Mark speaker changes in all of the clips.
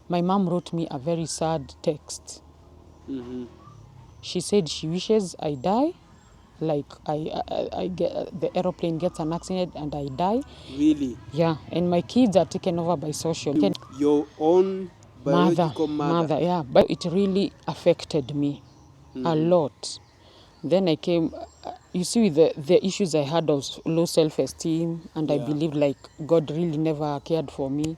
Speaker 1: my mom wrote me a very sad text. She said she wishes I die, like I get, the aeroplane gets an accident and I die.
Speaker 2: Really?
Speaker 1: Yeah, and my kids are taken over by social.
Speaker 2: Your own biological
Speaker 1: mother, yeah. But it really affected me a lot. Then I came, you see, with the issues I had of low self-esteem, and I believed like God really never cared for me.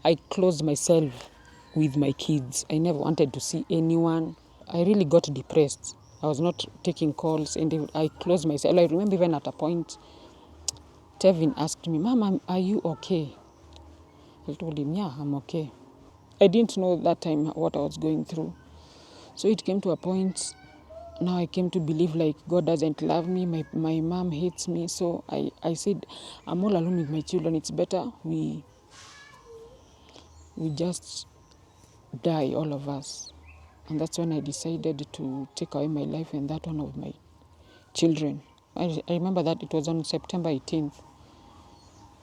Speaker 1: I closed myself with my kids. I never wanted to see anyone. I really got depressed. I was not taking calls, and I closed myself. I remember even at a point, Tevin asked me, "Mama, are you okay?" I told him, "Yeah, I'm okay." I didn't know that time what I was going through. So it came to a point, now I came to believe like God doesn't love me, my mom hates me. So I said, I'm all alone with my children. It's better we just die, all of us. And that's when I decided to take away my life and that one of my children. I remember that it was on September 18th.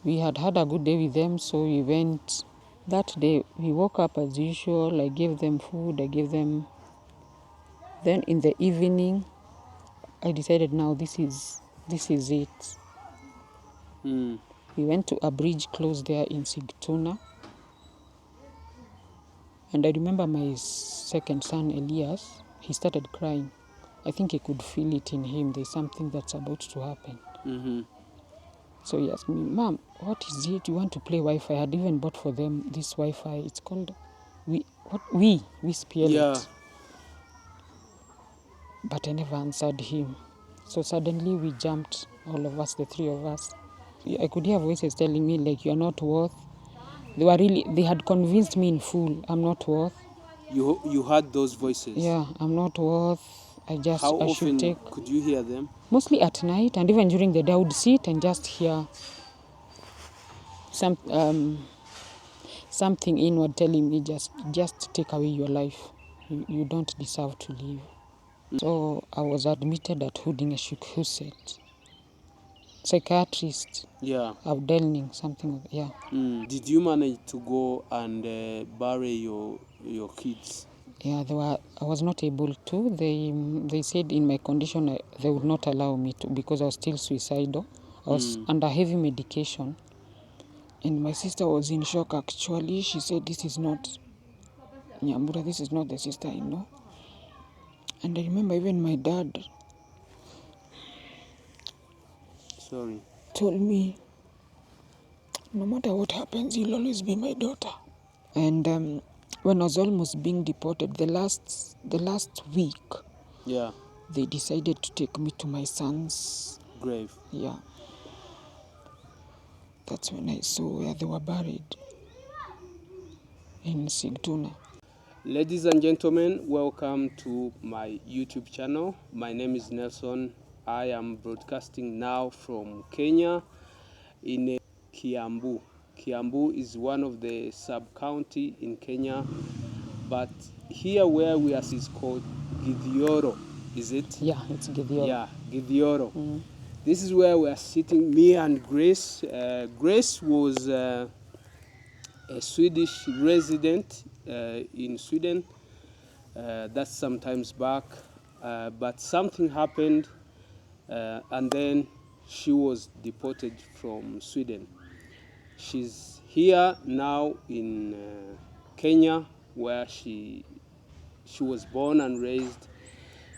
Speaker 1: We had a good day with them, so we went. That day, we woke up as usual. I gave them food, I gave them. Then in the evening, I decided now this is it. We went to a bridge close there in Sigtuna. And I remember my second son, Elias, he started crying. I think he could feel it in him. There's something that's about to happen. So he asked me, "Mom, what is it? You want to play Wi-Fi?" I had even bought for them this Wi-Fi. It's called, we spell it. But I never answered him. So suddenly we jumped, all of us, the three of us. I could hear voices telling me, like, "You're not worth." They had convinced me in full, I'm not worth.
Speaker 2: You heard those voices?
Speaker 1: Yeah, I'm not worth.
Speaker 2: How
Speaker 1: I should
Speaker 2: often
Speaker 1: take.
Speaker 2: could you hear them?
Speaker 1: Mostly at night, and even during the day, I would sit and just hear something inward telling me, just take away your life. You don't deserve to live. So I was admitted at Hudingashuk Huset. Psychiatrist.
Speaker 2: Yeah.
Speaker 1: Abdelning, something, yeah.
Speaker 2: Did you manage to go and bury your kids?
Speaker 1: Yeah, I was not able to. They said in my condition they would not allow me to because I was still suicidal. I was under heavy medication. And my sister was in shock actually. She said, "This is not Nyambura, this is not the sister I know." And I remember even my dad told me, "No matter what happens, you'll always be my daughter." And when I was almost being deported, the last week, they decided to take me to my son's
Speaker 2: grave.
Speaker 1: Yeah. That's when I saw where they were buried, in Sigtuna.
Speaker 2: Ladies and gentlemen, welcome to my YouTube channel. My name is Nelson. I am broadcasting now from Kenya in Kiambu. Kiambu is one of the sub-county in Kenya, but here where we are is called Githioro, is it?
Speaker 1: Yeah, it's Githioro.
Speaker 2: Yeah, Githioro. This is where we are sitting, me and Grace. Grace was a Swedish resident in Sweden. That's sometimes back, but something happened, and then she was deported from Sweden. She's here now in Kenya, where she was born and raised.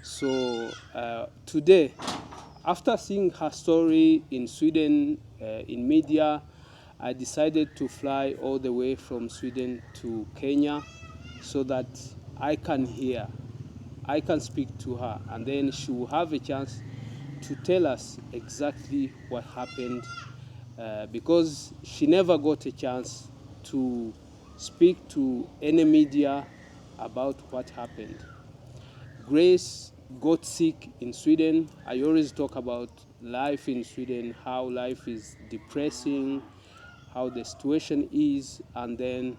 Speaker 2: So today, after seeing her story in Sweden in media, I decided to fly all the way from Sweden to Kenya so that I can speak to her, and then she will have a chance to tell us exactly what happened, because she never got a chance to speak to any media about what happened. Grace got sick in Sweden. I always talk about life in Sweden, how life is depressing, how the situation is, and then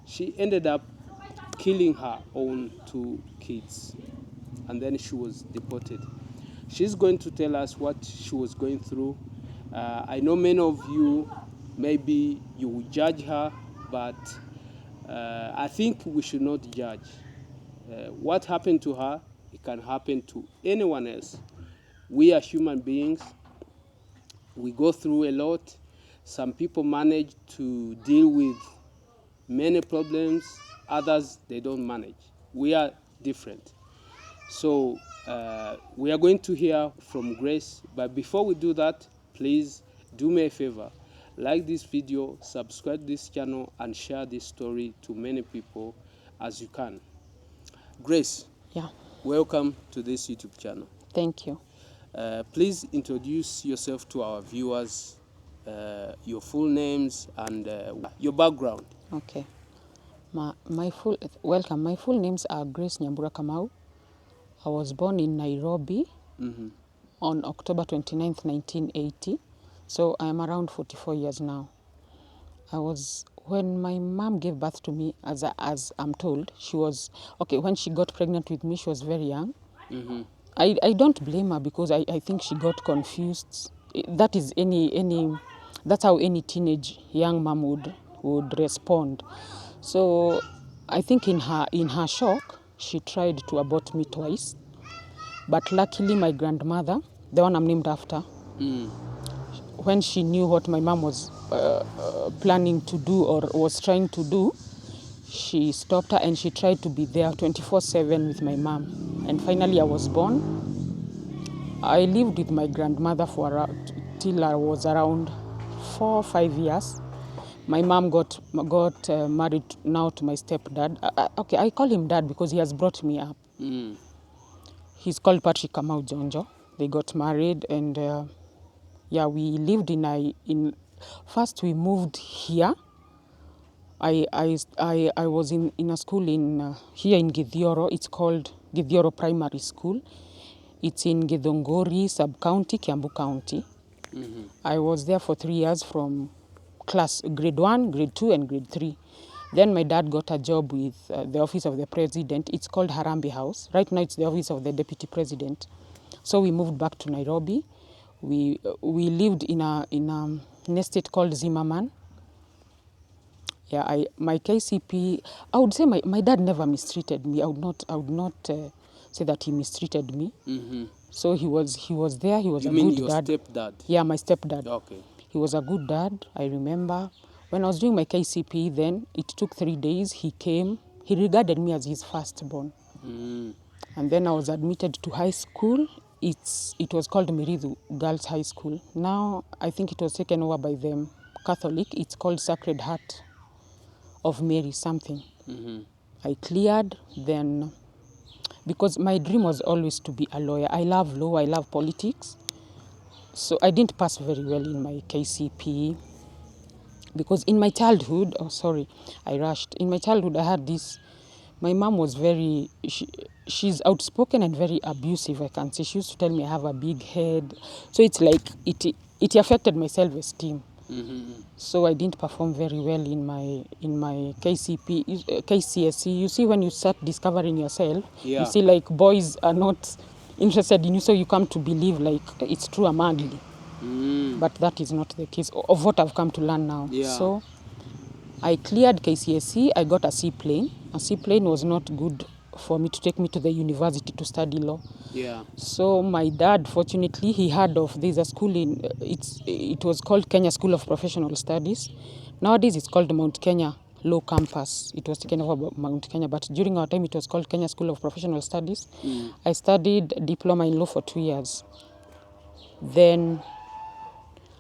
Speaker 2: she ended up killing her own 2 kids, and then she was deported. She's going to tell us what she was going through. I know many of you, maybe you will judge her, but I think we should not judge. What happened to her, it can happen to anyone else. We are human beings. We go through a lot. Some people manage to deal with many problems. Others, they don't manage. We are different. So we are going to hear from Grace. But before we do that, please do me a favor. Like this video, subscribe this channel, and share this story to many people as you can. Grace,
Speaker 1: Yeah.
Speaker 2: welcome to this YouTube channel.
Speaker 1: Thank you.
Speaker 2: Please introduce yourself to our viewers, your full names and your background.
Speaker 1: Okay. Welcome. My full names are Grace Nyambura Kamau. I was born in Nairobi on October 29th, 1980. So I am around 44 years now. When my mom gave birth to me, as I'm told, when she got pregnant with me, she was very young. I don't blame her because I think she got confused. That's how any teenage young mom would respond. So I think in her shock, she tried to abort me twice. But luckily my grandmother, the one I'm named after, when she knew what my mom was planning to do or was trying to do, she stopped her and she tried to be there 24/7 with my mom. And finally I was born. I lived with my grandmother till I was around 4 or 5 years. My mom got married now to my stepdad. Okay, I call him dad because he has brought me up. He's called Patrick Kamau Jonjo. They got married and we lived first we moved here. I was in a school here in Githioro. It's called Githioro Primary School. It's in Githunguri sub-county, Kiambu County. I was there for 3 years from grade 1, grade 2 and grade 3. Then my dad got a job with the office of the president. It's called Harambee House. Right now it's the office of the deputy president. So we moved back to Nairobi. We lived in an estate called Zimmerman. Yeah, my KCP, I would say my dad never mistreated me. I would not say that he mistreated me. So he was there. He was
Speaker 2: You
Speaker 1: a
Speaker 2: mean
Speaker 1: good
Speaker 2: your
Speaker 1: dad.
Speaker 2: stepdad?
Speaker 1: Yeah, my stepdad.
Speaker 2: Okay.
Speaker 1: He was a good dad. I remember when I was doing my KCP. Then it took 3 days. He came. He regarded me as his firstborn. And then I was admitted to high school. It was called Miridhu Girls High School. Now I think it was taken over by the Catholic. It's called Sacred Heart of Mary something. I cleared then because my dream was always to be a lawyer. I love law, I love politics. So I didn't pass very well in my KCP because in my childhood, I rushed. In my childhood I had this, my mom was she's outspoken and very abusive, I can say. She used to tell me I have a big head. So it's like it affected my self-esteem. So I didn't perform very well in my KCSE. You see, when you start discovering yourself, you see like boys are not interested in you, so you come to believe like it's true, I'm ugly. But that is not the case of what I've come to learn now. So I cleared KCSE. I got a C plane. A C plane was not good for me to take me to the university to study law. So my dad, fortunately, he heard of there's a school it was called Kenya School of Professional Studies. Nowadays it's called Mount Kenya Law Campus. It was taken over by Mount Kenya, but during our time it was called Kenya School of Professional Studies. I studied diploma in law for 2 years. Then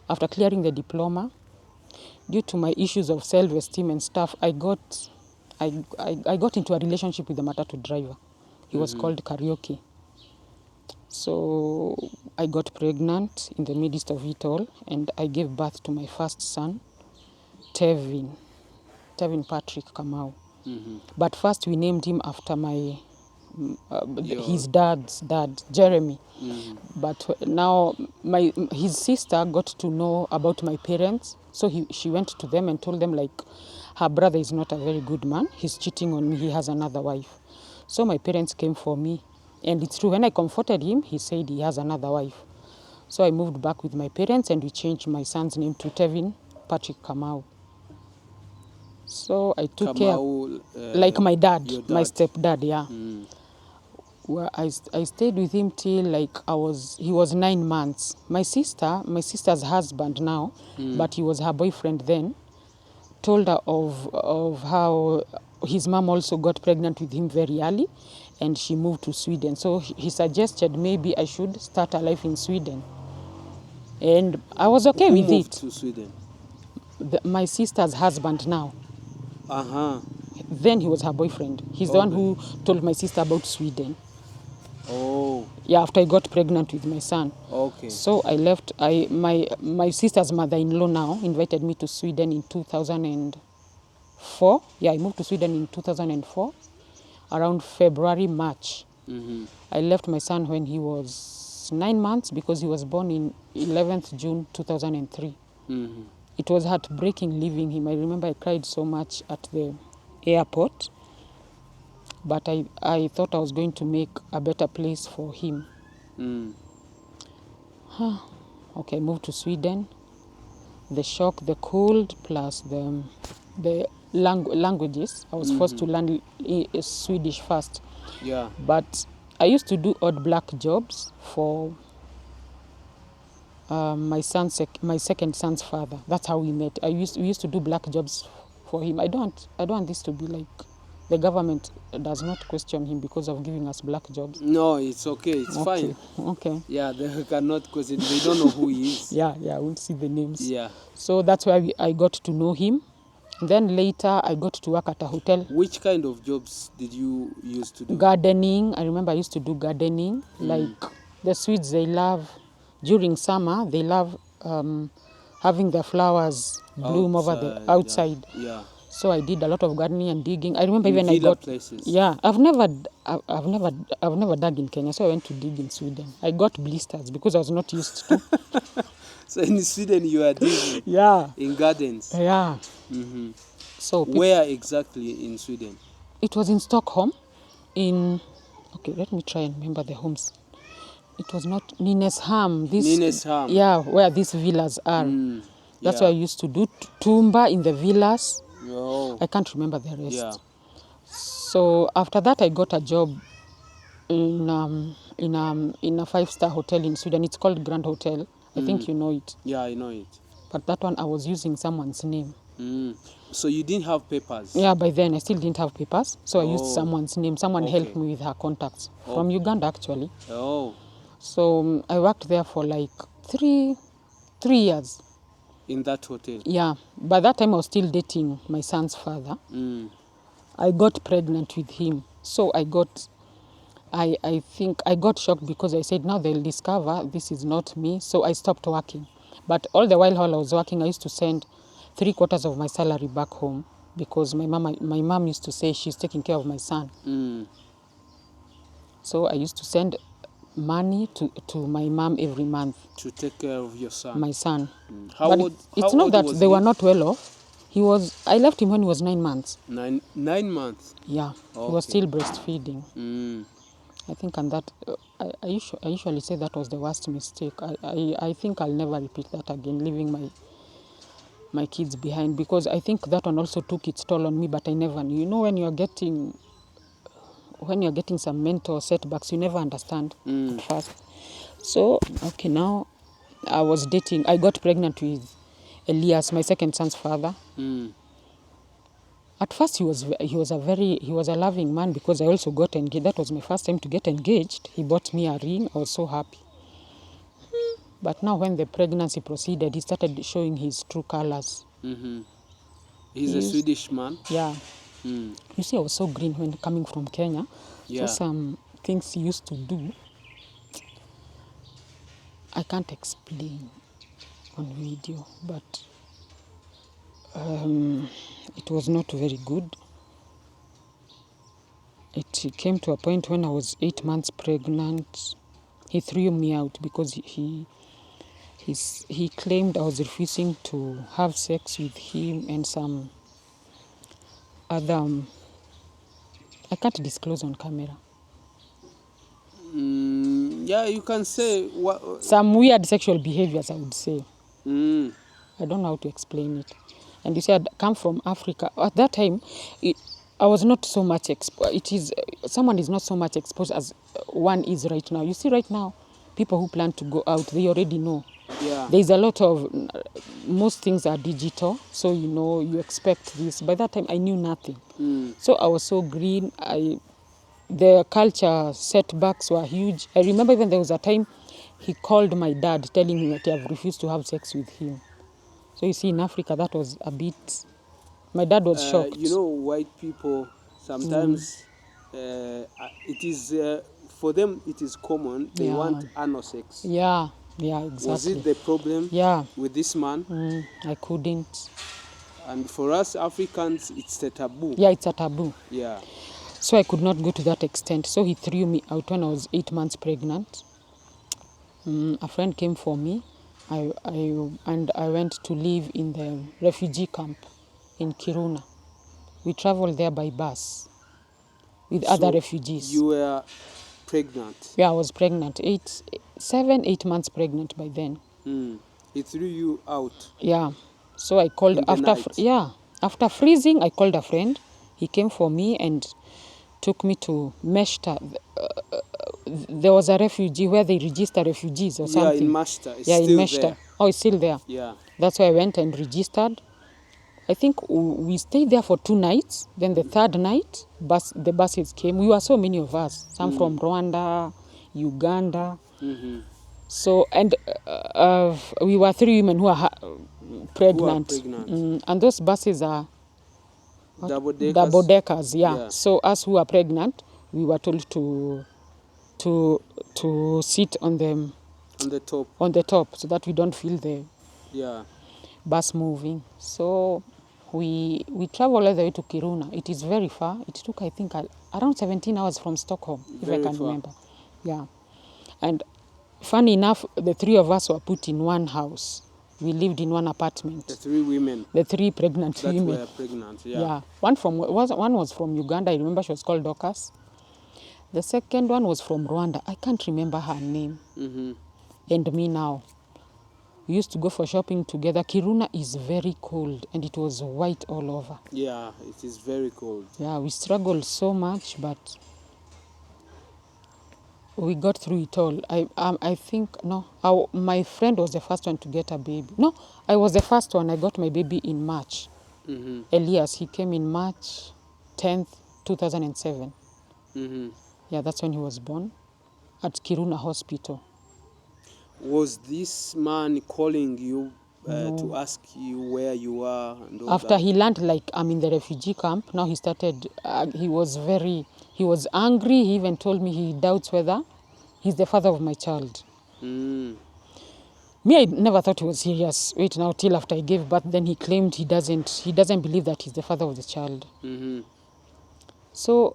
Speaker 1: after clearing the diploma, due to my issues of self-esteem and stuff, I got into a relationship with a matatu driver. He was called Karaoke. So I got pregnant in the midst of it all, and I gave birth to my first son, Tevin Patrick Kamau. But first we named him after his dad's dad, Jeremy. But now his sister got to know about my parents, so she went to them and told them like her brother is not a very good man. He's cheating on me. He has another wife. So my parents came for me. And it's true, when I comforted him, he said he has another wife. So I moved back with my parents and we changed my son's name to Tevin Patrick Kamau. So I took care,
Speaker 2: Kamau,
Speaker 1: like my dad,
Speaker 2: your
Speaker 1: my
Speaker 2: dad.
Speaker 1: stepdad, yeah. Well, I stayed with him till like he was 9 months. My sister's husband now, but he was her boyfriend then, told her of how his mom also got pregnant with him very early and she moved to Sweden. So he suggested maybe I should start a life in Sweden. And I was okay
Speaker 2: Who
Speaker 1: with
Speaker 2: moved
Speaker 1: it.
Speaker 2: to Sweden?
Speaker 1: My sister's husband now.
Speaker 2: Uh-huh.
Speaker 1: Then he was her boyfriend. He's the one
Speaker 2: Okay.
Speaker 1: who told my sister about Sweden.
Speaker 2: Oh,
Speaker 1: Yeah, after I got pregnant with my son.
Speaker 2: okay.
Speaker 1: So I left. My sister's mother-in-law now invited me to Sweden in 2004. Yeah, I moved to Sweden in 2004, around February, March. I left my son when he was 9 months because he was born in 11th June 2003. It was heartbreaking leaving him. I remember I cried so much at the airport, but I thought I was going to make a better place for him. Okay, I moved to Sweden. The shock, the cold, plus the languages. I was forced to learn Swedish first.
Speaker 2: Yeah.
Speaker 1: But I used to do odd black jobs for my second son's father. That's how we met. We used to do black jobs for him. I don't want this to be like the government does not question him because of giving us black jobs.
Speaker 2: No, it's okay. It's
Speaker 1: Okay.
Speaker 2: fine.
Speaker 1: Okay.
Speaker 2: Yeah, they cannot question. They don't know who he is.
Speaker 1: Yeah, we'll see the names.
Speaker 2: Yeah.
Speaker 1: So that's why I got to know him. Then later I got to work at a hotel.
Speaker 2: Which kind of jobs did you used to do?
Speaker 1: Gardening. I remember I used to do gardening. Like the Swedes, they love, during summer, they love having the flowers bloom over the outside.
Speaker 2: Yeah.
Speaker 1: So I did a lot of gardening and digging. I remember
Speaker 2: In
Speaker 1: even I
Speaker 2: villa
Speaker 1: got
Speaker 2: places.
Speaker 1: Yeah, I've never dug in Kenya, so I went to dig in Sweden. I got blisters because I was not used to.
Speaker 2: So in Sweden you are digging
Speaker 1: Yeah.
Speaker 2: in gardens.
Speaker 1: Yeah. So
Speaker 2: Where exactly in Sweden?
Speaker 1: it was in Stockholm. Okay, let me try and remember the homes. It was not Nynäshamn.
Speaker 2: Nynäshamn.
Speaker 1: Yeah, where these villas are. That's why I used to do Tumba in the villas.
Speaker 2: Oh.
Speaker 1: I can't remember the rest.
Speaker 2: Yeah.
Speaker 1: So after that, I got a job in a 5-star hotel in Sweden. It's called Grand Hotel. I think you know it.
Speaker 2: Yeah, I know it.
Speaker 1: But that one I was using someone's name.
Speaker 2: So you didn't have papers?
Speaker 1: Yeah, by then I still didn't have papers, so I used someone's name. Someone helped me with her contacts from Uganda, actually.
Speaker 2: Oh.
Speaker 1: So I worked there for like three years.
Speaker 2: In that hotel?
Speaker 1: Yeah. By that time I was still dating my son's father. I got pregnant with him. So I think I got shocked because I said, now they'll discover this is not me. So I stopped working. But all the while I was working, I used to send 3/4 of my salary back home because my mom used to say she's taking care of my son. So I used to send money to my mom every month.
Speaker 2: To take care of your son?
Speaker 1: My son.
Speaker 2: How
Speaker 1: But
Speaker 2: old,
Speaker 1: it's
Speaker 2: how
Speaker 1: not
Speaker 2: old
Speaker 1: that
Speaker 2: was
Speaker 1: they
Speaker 2: he?
Speaker 1: were not well off. I left him when he was 9 months.
Speaker 2: 9 months?
Speaker 1: Yeah,
Speaker 2: Okay.
Speaker 1: he was still breastfeeding. I think, and that I usually say that was the worst mistake. I think I'll never repeat that again, leaving my kids behind, because I think that one also took its toll on me. But I never knew. You know, when you're getting some mental setbacks, you never understand at first. So okay, now I got pregnant with Elias, my second son's father. At first he was a loving man because I also got engaged. That was my first time to get engaged. He bought me a ring. I was so happy. But now when the pregnancy proceeded, he started showing his true colors.
Speaker 2: He's a Swedish man?
Speaker 1: Yeah. You see, I was so green when coming from Kenya.
Speaker 2: Yeah.
Speaker 1: So some things he used to do, I can't explain on video, but it was not very good. It came to a point when I was 8 months pregnant. He threw me out because he claimed I was refusing to have sex with him and some other. I can't disclose on camera.
Speaker 2: Yeah, you can say what.
Speaker 1: Some weird sexual behaviors, I would say.
Speaker 2: Mm.
Speaker 1: I don't know how to explain it. And you said, come from Africa. At that time, I was not so much exposed. Someone is not so much exposed as one is right now. You see, right now, people who plan to go out, they already know.
Speaker 2: Yeah.
Speaker 1: There's a lot of, most things are digital, so you know, you expect this. By that time, I knew nothing. So I was so green. The culture setbacks were huge. I remember even there was a time he called my dad telling him that I have refused to have sex with him. So you see, in Africa, that was a bit, my dad was shocked.
Speaker 2: You know, white people, sometimes it is, for them, it is common. They want anal sex.
Speaker 1: Yeah, exactly.
Speaker 2: Was it the problem with this man?
Speaker 1: I couldn't.
Speaker 2: And for us Africans, it's a taboo.
Speaker 1: Yeah, it's a taboo.
Speaker 2: Yeah.
Speaker 1: So I could not go to that extent. So he threw me out when I was 8 months pregnant. A friend came for me. I went to live in the refugee camp in Kiruna. We traveled there by bus with other refugees.
Speaker 2: You were pregnant?
Speaker 1: Yeah, I was pregnant. 8 months pregnant by then.
Speaker 2: He threw you out?
Speaker 1: Yeah. So I called after freezing. I called a friend. He came for me and took me to Meshta. There was a refugee where they register refugees or something.
Speaker 2: Yeah, in Meshta. It's
Speaker 1: in
Speaker 2: still
Speaker 1: Meshta.
Speaker 2: there.
Speaker 1: Oh, it's still there.
Speaker 2: Yeah.
Speaker 1: That's why I went and registered. I think we stayed there for 2 nights. Then the third night, the buses came. We were so many of us. Some from Rwanda, Uganda. So, and we were 3 women who are pregnant. And those buses are double deckers. Yeah. So us who are pregnant, we were told to sit on them on the top so that we don't feel the bus moving. So we traveled all the way to Kiruna. It is very far. It took, I think, around 17 hours from Stockholm, if I can remember. Yeah. And funny enough, the 3 of us were put in one house. We lived in one apartment.
Speaker 2: The 3 women?
Speaker 1: The 3 pregnant women.
Speaker 2: That were pregnant, yeah.
Speaker 1: One was from Uganda. I remember she was called Dorcas. The second one was from Rwanda. I can't remember her name. And me now. We used to go for shopping together. Kiruna is very cold and it was white all over.
Speaker 2: Yeah, it is very cold.
Speaker 1: Yeah, we struggled so much, but we got through it all. I think, my friend was the first one to get a baby. No, I was the first one. I got my baby in March. Elias, he came in March 10th, 2007. Yeah, that's when he was born at Kiruna Hospital.
Speaker 2: Was this man calling you to ask you where you are? And all
Speaker 1: After
Speaker 2: that?
Speaker 1: he learned, like, I'm in the refugee camp, now he started, he was angry. He even told me he doubts whether he's the father of my child. Me, I never thought he was serious. Wait now, till after I gave birth, then he claimed he doesn't believe that he's the father of the child. So,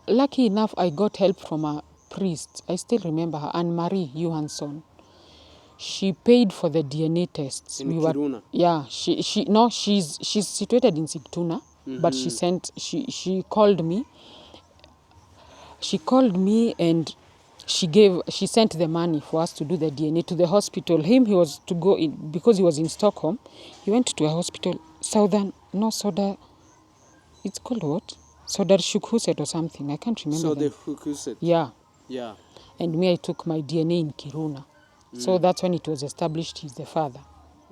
Speaker 1: lucky enough, I got help from a priest. I still remember her, Anne-Marie Johansson. She paid for the DNA tests.
Speaker 2: In Kiruna?
Speaker 1: Yeah, she's situated in Sigtuna, but she called me. She called me and she sent the money for us to do the DNA to the hospital. He was to go in, because he was in Stockholm. He went to a hospital, it's called what? Södersjukhuset or something. I can't remember.
Speaker 2: Södersjukhuset?
Speaker 1: Yeah.
Speaker 2: Yeah.
Speaker 1: And me, I took my DNA in Kiruna. So that's when it was established he's the father.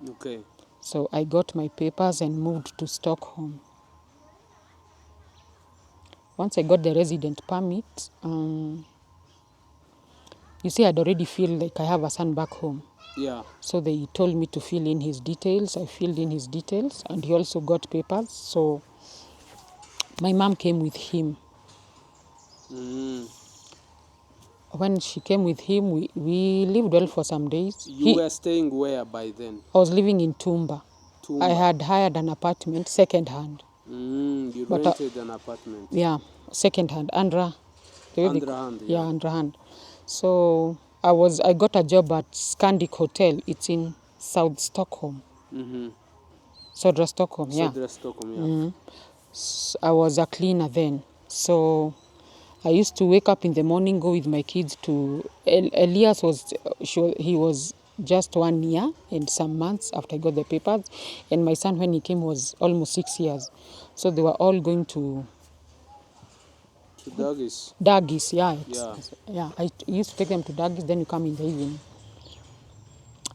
Speaker 2: Okay.
Speaker 1: So I got my papers and moved to Stockholm. Once I got the resident permit, you see, I'd already feel like I have a son back home.
Speaker 2: Yeah.
Speaker 1: So they told me to fill in his details. I filled in his details, and he also got papers. So my mom came with him. When she came with him, we lived well for some days.
Speaker 2: You were staying where by then?
Speaker 1: I was living in Tumba. I had hired an apartment, second hand.
Speaker 2: You rented an apartment?
Speaker 1: Yeah, second hand. Andra hand. So I got a job at Scandic Hotel. It's in South Stockholm. Södra Stockholm, yeah.
Speaker 2: Södra Stockholm, yeah.
Speaker 1: So I was a cleaner then. So I used to wake up in the morning, go with my kids to... Elias was just 1 year and some months after I got the papers. And my son, when he came, was almost 6 years. So they were all going to
Speaker 2: doggies.
Speaker 1: Duggies, yeah.
Speaker 2: Yeah.
Speaker 1: I used to take them to Duggies, then you come in the evening.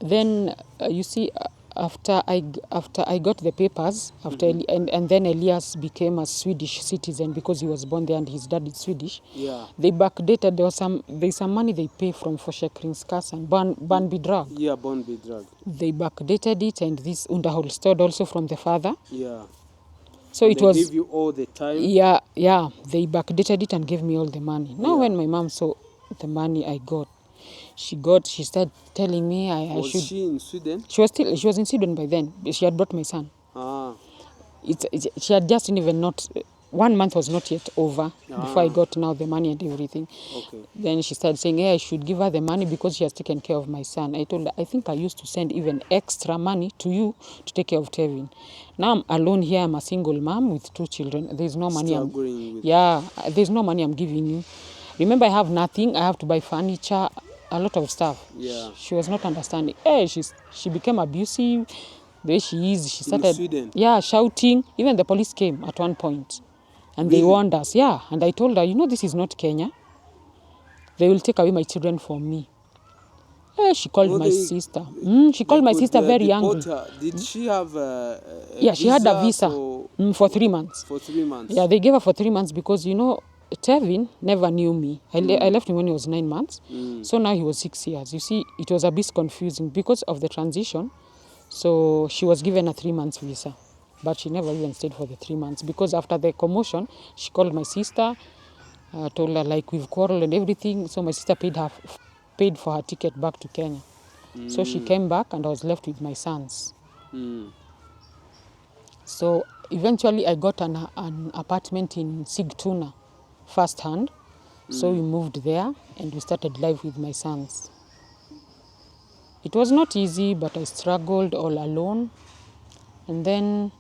Speaker 1: Then you see, after I got the papers, and then Elias became a Swedish citizen because he was born there and his dad is Swedish.
Speaker 2: Yeah.
Speaker 1: They backdated. There's some money they pay from Försäkringskassan, barnbidrag.
Speaker 2: Yeah, barnbidrag.
Speaker 1: They backdated it, and this underhållsstöd also from the father.
Speaker 2: Yeah.
Speaker 1: So
Speaker 2: and
Speaker 1: it
Speaker 2: they
Speaker 1: was.
Speaker 2: give you all the time.
Speaker 1: Yeah. They backdated it and gave me all the money. Now,
Speaker 2: Yeah.
Speaker 1: when my mom saw the money I got, she started telling me I should.
Speaker 2: Was she in Sweden?
Speaker 1: She was in Sweden by then. She had brought my son.
Speaker 2: Ah.
Speaker 1: She had just even not 1 month was not yet over before I got now the money and everything.
Speaker 2: Okay.
Speaker 1: Then she started saying, hey, I should give her the money because she has taken care of my son. I told her, I think I used to send even extra money to you to take care of Tevin. Now I'm alone here. I'm a single mom with 2 children. There's no money. There's no money I'm giving you. Remember, I have nothing. I have to buy furniture, a lot of stuff.
Speaker 2: Yeah.
Speaker 1: She was not understanding. Hey, she became abusive. The way she is, she started.
Speaker 2: In Sweden?
Speaker 1: Yeah, shouting. Even the police came at one point. And
Speaker 2: Really?
Speaker 1: they warned us, yeah. And I told her, this is not Kenya. They will take away my children from me. She called my sister. She called my sister very angry.
Speaker 2: Did she have
Speaker 1: yeah, she had a visa for 3 months.
Speaker 2: For 3 months?
Speaker 1: Yeah, they gave her for 3 months because, Tevin never knew me. I left him when he was 9 months. So now he was 6 years. You see, it was a bit confusing because of the transition. So she was given a 3 months visa. But she never even stayed for the 3 months because after the commotion, she called my sister, told her like we've quarreled and everything. So my sister paid for her ticket back to Kenya. So she came back and I was left with my sons. So eventually I got an apartment in Sigtuna firsthand. So we moved there and we started life with my sons. It was not easy, but I struggled all alone. And then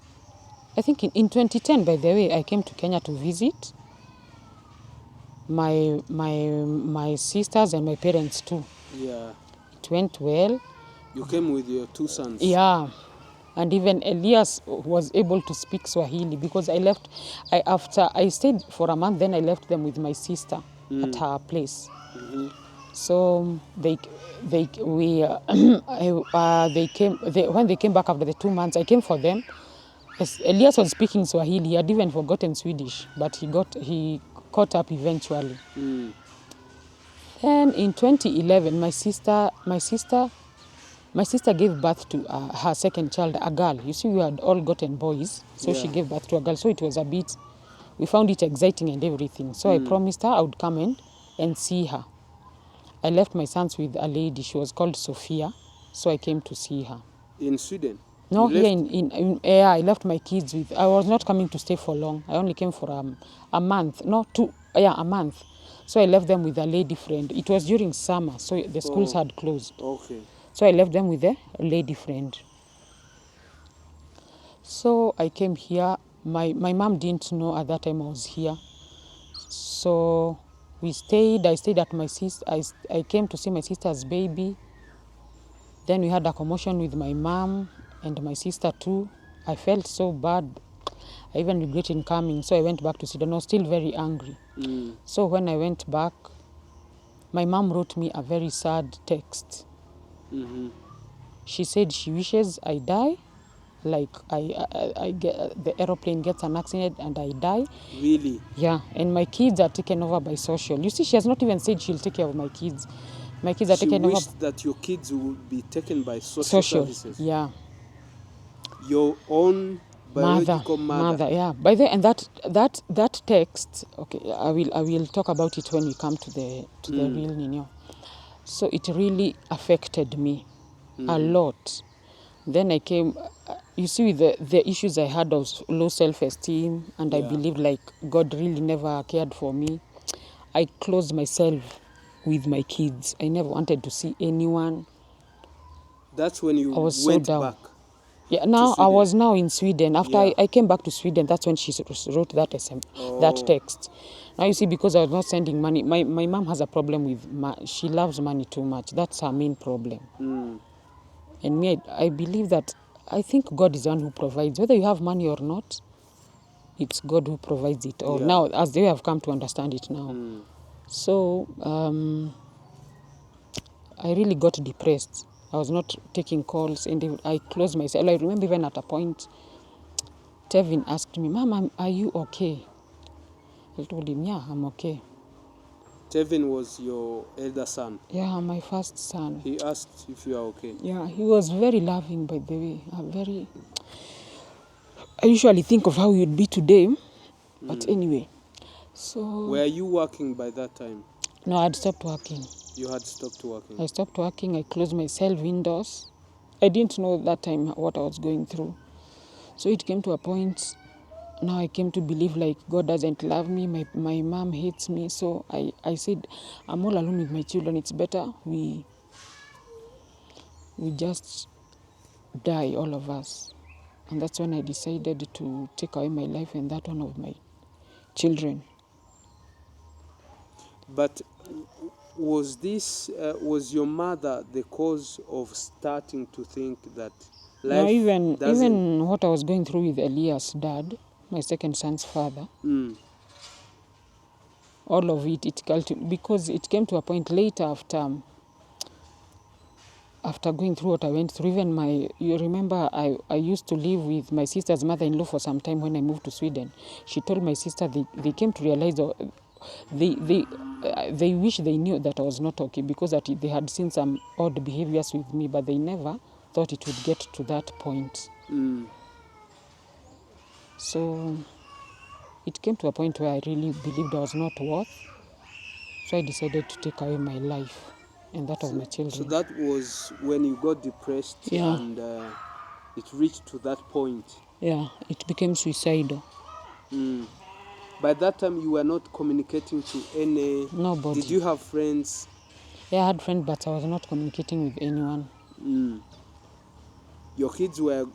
Speaker 1: I think in 2010, by the way, I came to Kenya to visit my sisters and my parents too.
Speaker 2: Yeah.
Speaker 1: It went well.
Speaker 2: You came with your 2 sons?
Speaker 1: Yeah. And even Elias was able to speak Swahili because after I stayed for a month, then I left them with my sister at her place. So when they came back after the 2 months, I came for them. Elias was speaking Swahili. He had even forgotten Swedish, but he caught up eventually. Then in 2011, my sister gave birth to her second child, a girl. You see, we had all gotten boys, so she gave birth to a girl. So it was we found it exciting and everything. So I promised her I would come and see her. I left my sons with a lady. She was called Sophia, so I came to see her.
Speaker 2: In Sweden?
Speaker 1: No, here I left my kids with. I was not coming to stay for long. I only came for a month. No, a month. So I left them with a lady friend. It was during summer, so the schools had closed.
Speaker 2: Okay.
Speaker 1: So I left them with a lady friend. So I came here. My mom didn't know at that time I was here. So we stayed. I stayed at my sister. I came to see my sister's baby. Then we had a commotion with my mom and my sister too. I felt so bad. I even regretted coming. So I went back to Sweden. I was still very angry. So when I went back, my mom wrote me a very sad text. She said she wishes I die, like I get the aeroplane gets an accident and I die.
Speaker 2: Really?
Speaker 1: Yeah, and my kids are taken over by social. You see, she has not even said she'll take care of my kids. My kids are taken over.
Speaker 2: She wished that your kids would be taken by social services.
Speaker 1: Yeah.
Speaker 2: Your own biological mother.
Speaker 1: Yeah. By the and that text. Okay, I will talk about it when we come to the real Nino. So it really affected me a lot. Then I came. You see, the issues I had of low self-esteem, and I believed like God really never cared for me. I closed myself with my kids. I never wanted to see anyone.
Speaker 2: That's when you
Speaker 1: went
Speaker 2: went
Speaker 1: down.
Speaker 2: back.
Speaker 1: Yeah, now I was now in Sweden. After I came back to Sweden, that's when she wrote that that text. Now you see, because I was not sending money, my mom has a problem with she loves money too much. That's her main problem. And me, I believe that, I think God is the one who provides. Whether you have money or not, it's God who provides it all.
Speaker 2: Yeah.
Speaker 1: Now, as they have come to understand it now. So, I really got depressed. I was not taking calls, and I closed myself. I remember even at a point, Tevin asked me, Mom, are you okay? I told him, yeah, I'm okay.
Speaker 2: Tevin was your elder son.
Speaker 1: Yeah, my first son.
Speaker 2: He asked if you are okay.
Speaker 1: Yeah, he was very loving, by the way. I usually think of how he'd be today, but anyway. So.
Speaker 2: Were you working by that time?
Speaker 1: No, I'd stopped working.
Speaker 2: You had stopped working.
Speaker 1: I stopped working. I closed myself indoors. I didn't know that time what I was going through. So it came to a point, now I came to believe like God doesn't love me. My mom hates me. So I said, I'm all alone with my children. It's better we just die, all of us. And that's when I decided to take away my life and that one of my children.
Speaker 2: But was your mother the cause of starting to think that life
Speaker 1: No, even
Speaker 2: doesn't...
Speaker 1: what I was going through with Elias' dad, my second son's father, all of it because it came to a point later after going through what I went through. Even you remember, I used to live with my sister's mother-in-law for some time when I moved to Sweden. She told my sister they came to realize they wish they knew that I was not okay, because that they had seen some odd behaviors with me, but they never thought it would get to that point. So it came to a point where I really believed I was not worth. So I decided to take away my life and that of my children.
Speaker 2: So that was when you got depressed.
Speaker 1: Yeah.
Speaker 2: And it reached to that point.
Speaker 1: Yeah, it became suicidal.
Speaker 2: By that time, you were not communicating to any...
Speaker 1: Nobody.
Speaker 2: Did you have friends?
Speaker 1: Yeah, I had friends, but I was not communicating with anyone.
Speaker 2: Your kids were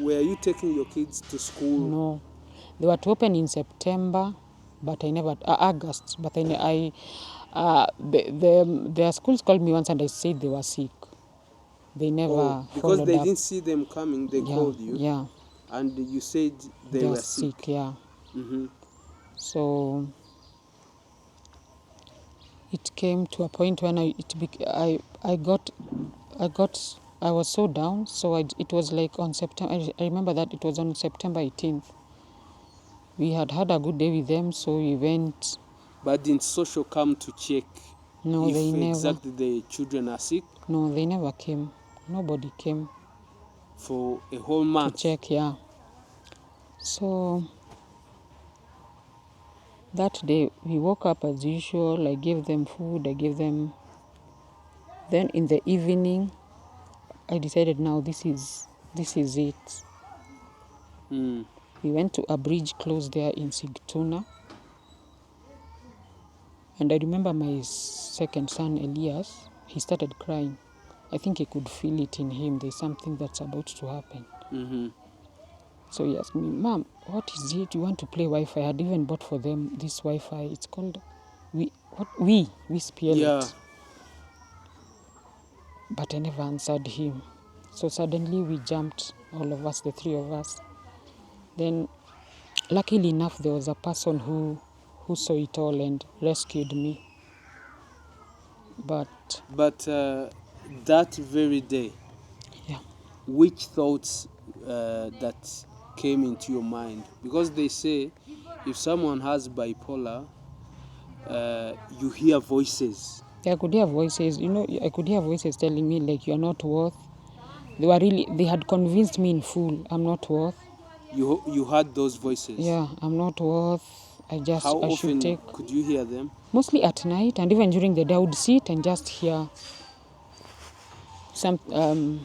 Speaker 2: you taking your kids to school?
Speaker 1: No. They were to open in September, but I never, August, but their schools called me once and I said they were sick. They never
Speaker 2: because
Speaker 1: followed
Speaker 2: they
Speaker 1: up.
Speaker 2: didn't see them coming, they called you.
Speaker 1: Yeah.
Speaker 2: And you said they were sick.
Speaker 1: Yeah. So it came to a point when I was so down. So it was like on September. I remember that it was on September 18th. We had a good day with them, so we went.
Speaker 2: But didn't social come to check
Speaker 1: No, they never.
Speaker 2: Exactly the children are sick?
Speaker 1: No, they never came. Nobody came.
Speaker 2: For a whole month?
Speaker 1: To check, yeah. So that day we woke up as usual. I gave them food. Then in the evening, I decided now this is it. We went to a bridge close there in Sigtuna. And I remember my second son, Elias, he started crying. I think he could feel it in him. There's something that's about to happen. So he asked me, Mom, what is it? You want to play Wi-Fi? I had even bought for them this Wi-Fi. It's called, we spell it. But I never answered him. So suddenly we jumped, all of us, the three of us. Then, luckily enough, there was a person who saw it all and rescued me. But
Speaker 2: that very day,
Speaker 1: yeah,
Speaker 2: which thoughts that came into your mind? Because they say if someone has bipolar, you hear voices.
Speaker 1: Yeah, I could hear voices. I could hear voices telling me like you're not worth. They had convinced me in full I'm not worth.
Speaker 2: You heard those voices?
Speaker 1: Yeah, I'm not worth.
Speaker 2: How often could you hear them?
Speaker 1: Mostly at night, and even during the day I would sit and just hear something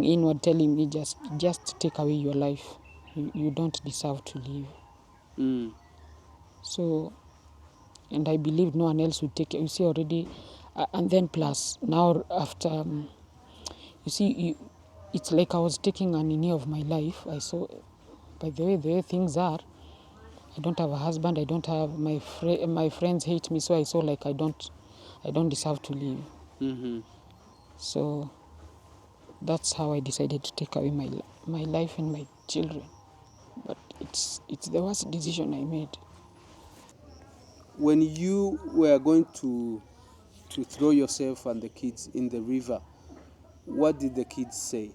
Speaker 1: inward telling me just take away your life. You don't deserve to live. So, and I believed no one else would take it. You see already, and then plus now after, you see, it's like I was taking an innie of my life. I saw, by the way things are, I don't have a husband. I don't have my friends hate me. So I saw like I don't deserve to live. So that's how I decided to take away my life and my children. But it's the worst decision I made.
Speaker 2: When you were going to throw yourself and the kids in the river, what did the kids say?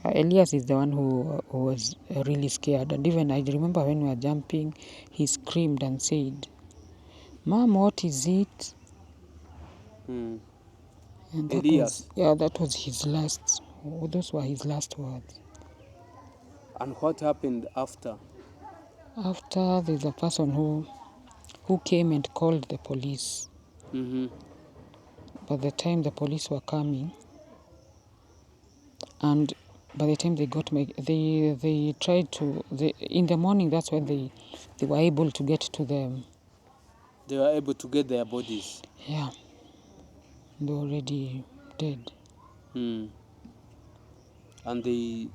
Speaker 1: Elias is the one who was really scared, and even I remember when we were jumping, he screamed and said, "Mom, what is it?"
Speaker 2: Mm.
Speaker 1: And
Speaker 2: Elias.
Speaker 1: that was his last. Those were his last words.
Speaker 2: And what happened after?
Speaker 1: After, there's a person who came and called the police.
Speaker 2: Mm-hmm.
Speaker 1: By the time the police were coming, and by the time they got they tried to, in the morning, that's when they were able to get to them.
Speaker 2: They were able to get their bodies.
Speaker 1: Yeah, they're already dead.
Speaker 2: Mm. And they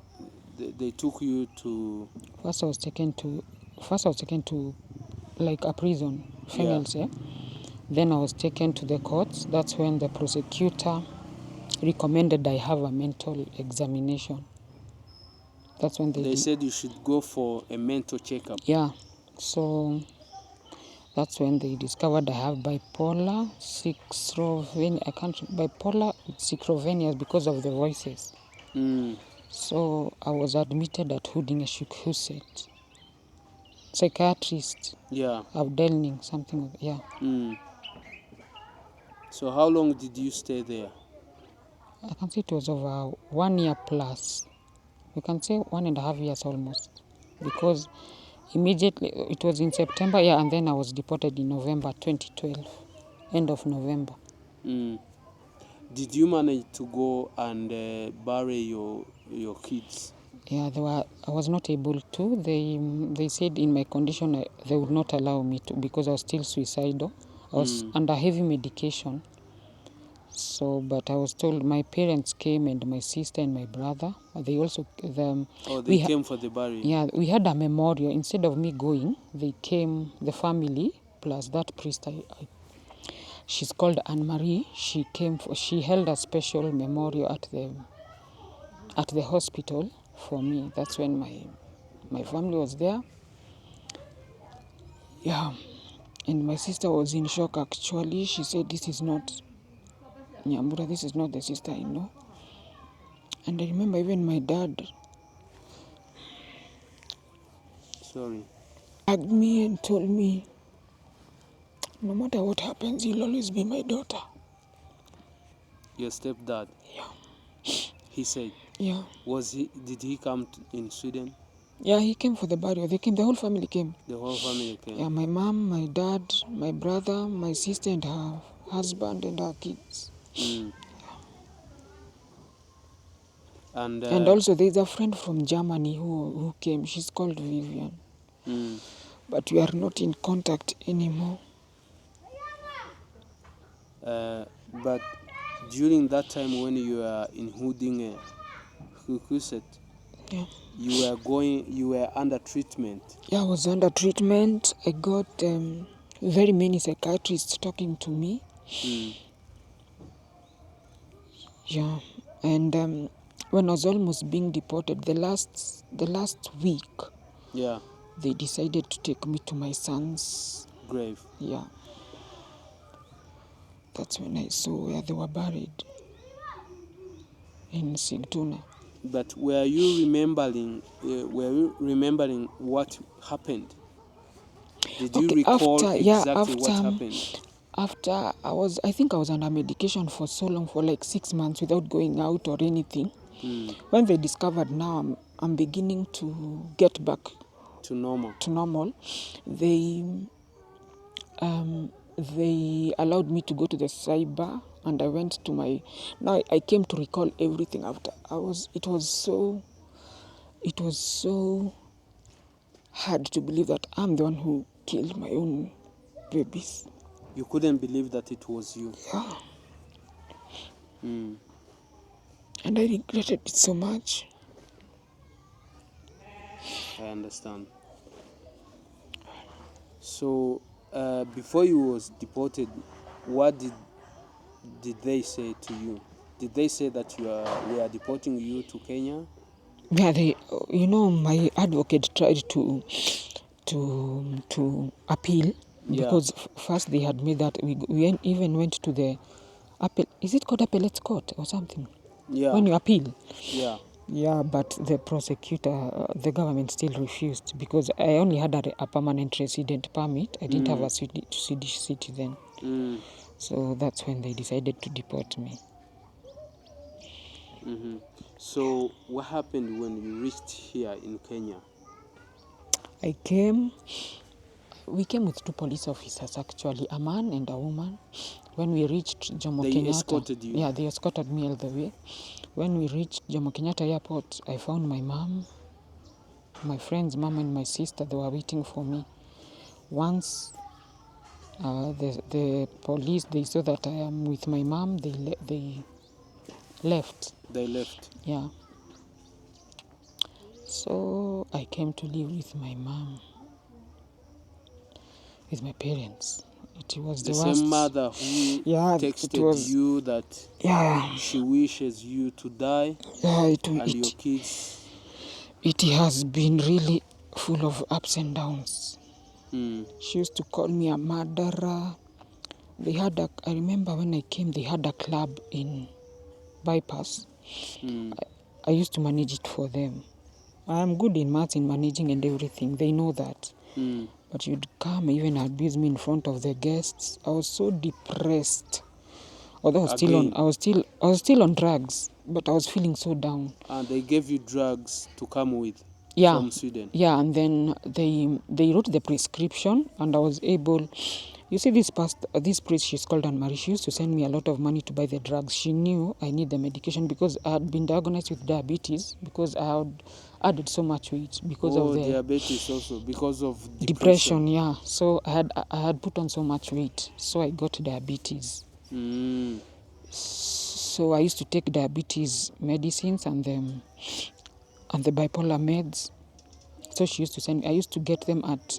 Speaker 2: took you to...
Speaker 1: First I was taken to like a prison, females, yeah. Then I was taken to the courts. That's when the prosecutor recommended I have a mental examination. That's when
Speaker 2: They said you should go for a mental checkup.
Speaker 1: Yeah, so that's when they discovered I have bipolar, schizophrenia because of the voices.
Speaker 2: Mm.
Speaker 1: So I was admitted at Huset. Psychiatrist.
Speaker 2: Yeah.
Speaker 1: Abdelning, something, yeah.
Speaker 2: Mm. So how long did you stay there?
Speaker 1: I can say it was over 1 year plus. We can say 1.5 years almost. Because immediately, it was in September, yeah, and then I was deported in November 2012, end of November.
Speaker 2: Mm. Did you manage to go and bury your kids?
Speaker 1: Yeah, I was not able to. They said in my condition they would not allow me to because I was still suicidal. I was under heavy medication. So, but I was told my parents came and my sister and my brother. They also
Speaker 2: they came for the burial.
Speaker 1: Yeah, we had a memorial. Instead of me going, they came, the family plus that priest. She's called Anne Marie. She came. She held a special memorial at the hospital for me. That's when my family was there. Yeah, and my sister was in shock actually. She said, "This is not Nyambura, this is not the sister I know." And I remember even my dad hugged me and told me, "No matter what happens, you'll always be my daughter."
Speaker 2: Your stepdad?
Speaker 1: Yeah.
Speaker 2: He said?
Speaker 1: Yeah.
Speaker 2: Did he come in Sweden?
Speaker 1: Yeah, he came for the burial. They came, the whole family came.
Speaker 2: The whole family came?
Speaker 1: Yeah, my mom, my dad, my brother, my sister and her husband and her kids.
Speaker 2: Mm.
Speaker 1: And also there's a friend from Germany who came. She's called Vivian.
Speaker 2: Mm.
Speaker 1: But we are not in contact anymore.
Speaker 2: But during that time when you were in Hudinge, Huset,
Speaker 1: yeah,
Speaker 2: you were under treatment.
Speaker 1: Yeah, I was under treatment. I got very many psychiatrists talking to me.
Speaker 2: Mm.
Speaker 1: Yeah, and when I was almost being deported, the last week,
Speaker 2: yeah,
Speaker 1: they decided to take me to my son's
Speaker 2: grave.
Speaker 1: Yeah, that's when I saw where they were buried in Sigtuna.
Speaker 2: But were you remembering what happened? Did you recall exactly what happened?
Speaker 1: After I think I was under medication for so long, for like 6 months without going out or anything.
Speaker 2: Mm.
Speaker 1: When they discovered now I'm beginning to get back
Speaker 2: to normal,
Speaker 1: they allowed me to go to the cyber, and I went to now I came to recall everything after. It was so hard to believe that I'm the one who killed my own babies.
Speaker 2: You couldn't believe that it was you?
Speaker 1: Yeah.
Speaker 2: Mm.
Speaker 1: And I regretted it so much.
Speaker 2: I understand. So, before you was deported, what did they say to you? Did they say that we are deporting you to Kenya?
Speaker 1: Yeah, my advocate tried to appeal, because first they had made that we even went to the appeal. Is it called appellate court or something?
Speaker 2: Yeah.
Speaker 1: When you appeal.
Speaker 2: Yeah.
Speaker 1: Yeah, but the prosecutor, the government still refused, because I only had a permanent resident permit. I didn't have a Swedish citizen. So that's when they decided to deport me.
Speaker 2: So what happened when you reached here in Kenya?
Speaker 1: We came with two police officers, actually, a man and a woman. When we reached Jomo
Speaker 2: They
Speaker 1: Kenyatta,
Speaker 2: escorted you?
Speaker 1: Yeah, they escorted me all the way. When we reached Jomo Kenyatta Airport, I found my mom, my friend's mom, and my sister. They were waiting for me. Once the police, they saw that I am with my mom, they left.
Speaker 2: They left?
Speaker 1: Yeah. So I came to live with my mom, with my parents. It was
Speaker 2: the
Speaker 1: worst.
Speaker 2: Same mother who texted you that she wishes you to die, and your kids.
Speaker 1: It has been really full of ups and downs. She used to call me a murderer. I remember when I came, they had a club in Bypass. I used to manage it for them. I am good in maths, in managing and everything. They know that. But you'd come, even abuse me in front of the guests. I was so depressed. Although I was still on drugs, but I was feeling so down.
Speaker 2: And they gave you drugs to come with from Sweden?
Speaker 1: Yeah, and then they wrote the prescription, and I was able. You see, this priest, she's called Anne-Marie. She used to send me a lot of money to buy the drugs. She knew I need the medication because I had been diagnosed with diabetes, because I had added so much weight because of the
Speaker 2: diabetes, also because of
Speaker 1: depression. Yeah, so I had put on so much weight, so I got diabetes. So I used to take diabetes medicines and the bipolar meds. So she used to send me. I used to get them at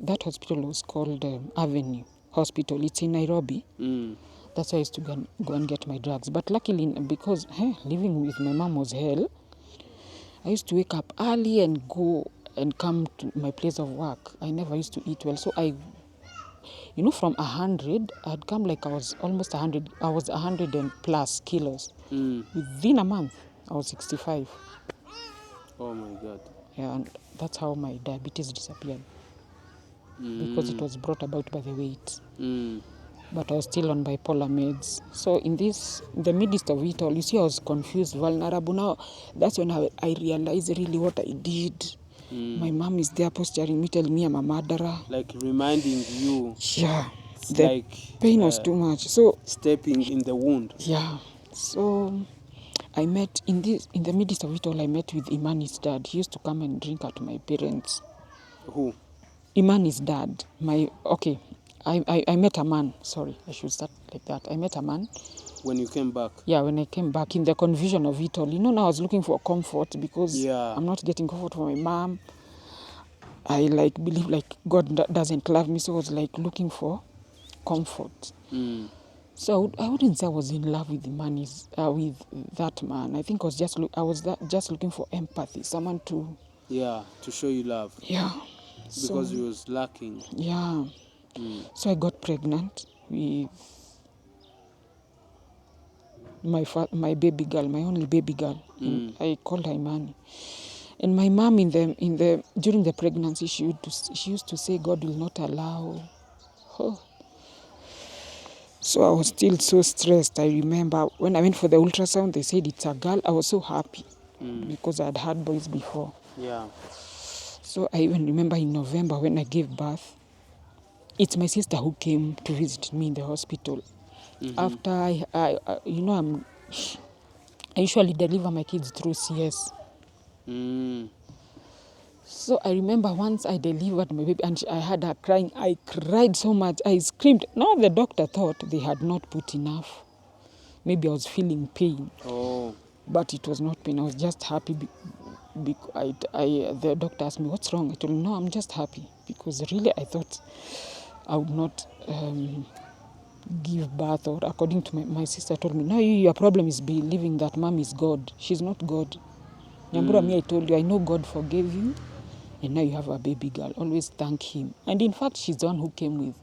Speaker 1: that hospital was called Avenue Hospital. It's in Nairobi. That's why I used to go and get my drugs. But luckily, because living with my mom was hell, I used to wake up early and go and come to my place of work. I never used to eat well. So from 100, I'd come like I was almost 100. I was 100 and plus kilos. Within a month, I was 65.
Speaker 2: Oh my God.
Speaker 1: Yeah, and that's how my diabetes disappeared. Because it was brought about by the weight. But I was still on bipolar meds. So in the midst of it all, you see, I was confused, vulnerable. Now, that's when I realized really what I did. My mom is there posturing me, telling me I'm a murderer.
Speaker 2: Like reminding you.
Speaker 1: Yeah. The pain was too much. So
Speaker 2: stepping in the wound.
Speaker 1: Yeah. So I met, in the midst of it all, I met with Imani's dad. He used to come and drink at my parents.
Speaker 2: Who?
Speaker 1: Imani's dad. I met a man. Sorry, I should start like that. I met a man.
Speaker 2: When you came back? Yeah,
Speaker 1: when I came back, in the confusion of it all. Now I was looking for comfort because I'm not getting comfort from my mom. I believe God doesn't love me, so I was looking for comfort. So I wouldn't say I was in love with with that man. I think I was just looking for empathy, someone to...
Speaker 2: Yeah, to show you love.
Speaker 1: Yeah.
Speaker 2: Because he was lacking.
Speaker 1: Yeah. So I got pregnant with my baby girl, my only baby girl. I called her Imani. And my mom during the pregnancy, she used to say God will not allow. So I was still so stressed. I remember when I went for the ultrasound, they said it's a girl. I was so happy because I had had boys before.
Speaker 2: Yeah. So
Speaker 1: I even remember in November when I gave birth, it's my sister who came to visit me in the hospital. After I usually deliver my kids through CS. So I remember once I delivered my baby and I had her crying. I cried so much. I screamed. Now the doctor thought they had not put enough. Maybe I was feeling pain.
Speaker 2: Oh.
Speaker 1: But it was not pain. I was just happy. The doctor asked me, what's wrong? I told him, no, I'm just happy. Because really I thought I would not give birth, or according to my sister told me, no, your problem is believing that mom is God. She's not God. Nyambura, me, I told you, I know God forgave you, and now you have a baby girl. Always thank him. And in fact, she's the one who came with,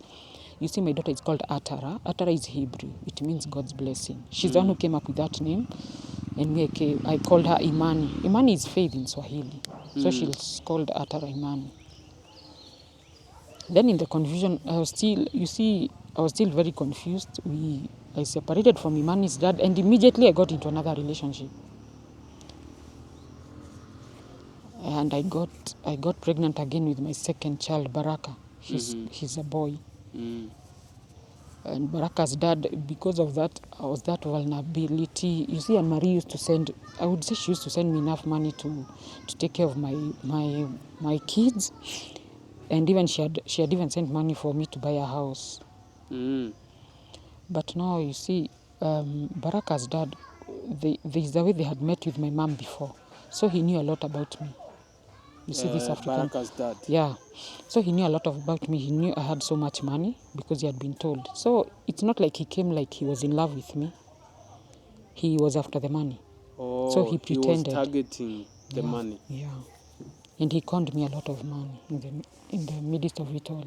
Speaker 1: you see, my daughter is called Atara. Atara is Hebrew. It means God's blessing. She's the one who came up with that name. And me, I called her Imani. Imani is faith in Swahili. So she's called Atara Imani. Then in the confusion, I was still very confused. I separated from Imani's dad, and immediately I got into another relationship. And I got pregnant again with my second child, Baraka. He's a boy. And Baraka's dad, because of that, was that vulnerability. You see, Anne Marie used to send, I would say she used to send me enough money to take care of my kids. And even she had even sent money for me to buy a house. But now, you see, Baraka's dad, there's the way they had met with my mom before. So he knew a lot about me. You see, this African...
Speaker 2: Baraka's dad.
Speaker 1: Yeah. So he knew a lot about me. He knew I had so much money because he had been told. So it's not like he came like he was in love with me. He was after the money.
Speaker 2: Oh,
Speaker 1: so he pretended.
Speaker 2: He was targeting the money.
Speaker 1: Yeah. And he conned me a lot of money in the midst of it all.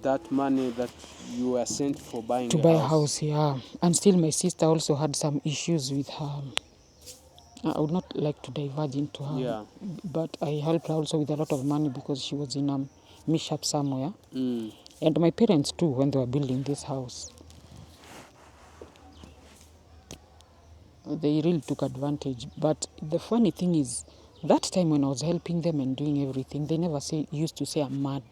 Speaker 2: That money that you were sent for buying
Speaker 1: to buy a house, yeah. And still my sister also had some issues with her. I would not like to diverge into her.
Speaker 2: Yeah.
Speaker 1: But I helped her also with a lot of money because she was in a mishap somewhere. And my parents too, when they were building this house. They really took advantage. But the funny thing is, that time when I was helping them and doing everything, they never used to say I'm mad.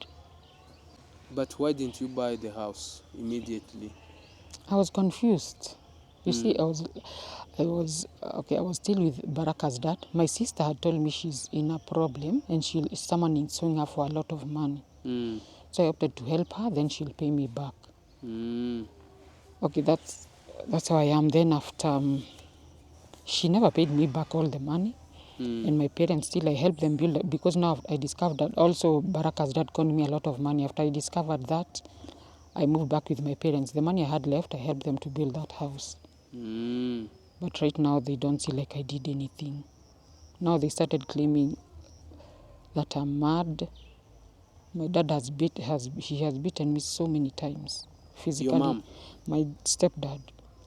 Speaker 2: But why didn't you buy the house immediately?
Speaker 1: I was confused. You see, I was still with Baraka's dad. My sister had told me she's in a problem and someone is suing her for a lot of money. So I opted to help her, then she'll pay me back. Okay, that's how I am. Then after, she never paid me back all the money. And my parents still, I helped them build, because now I discovered that also Baraka's dad conned me a lot of money. After I discovered that, I moved back with my parents. The money I had left, I helped them to build that house. But right now, they don't see like I did anything. Now they started claiming that I'm mad. My dad has beaten me so many times. Physically.
Speaker 2: Your mom?
Speaker 1: My stepdad.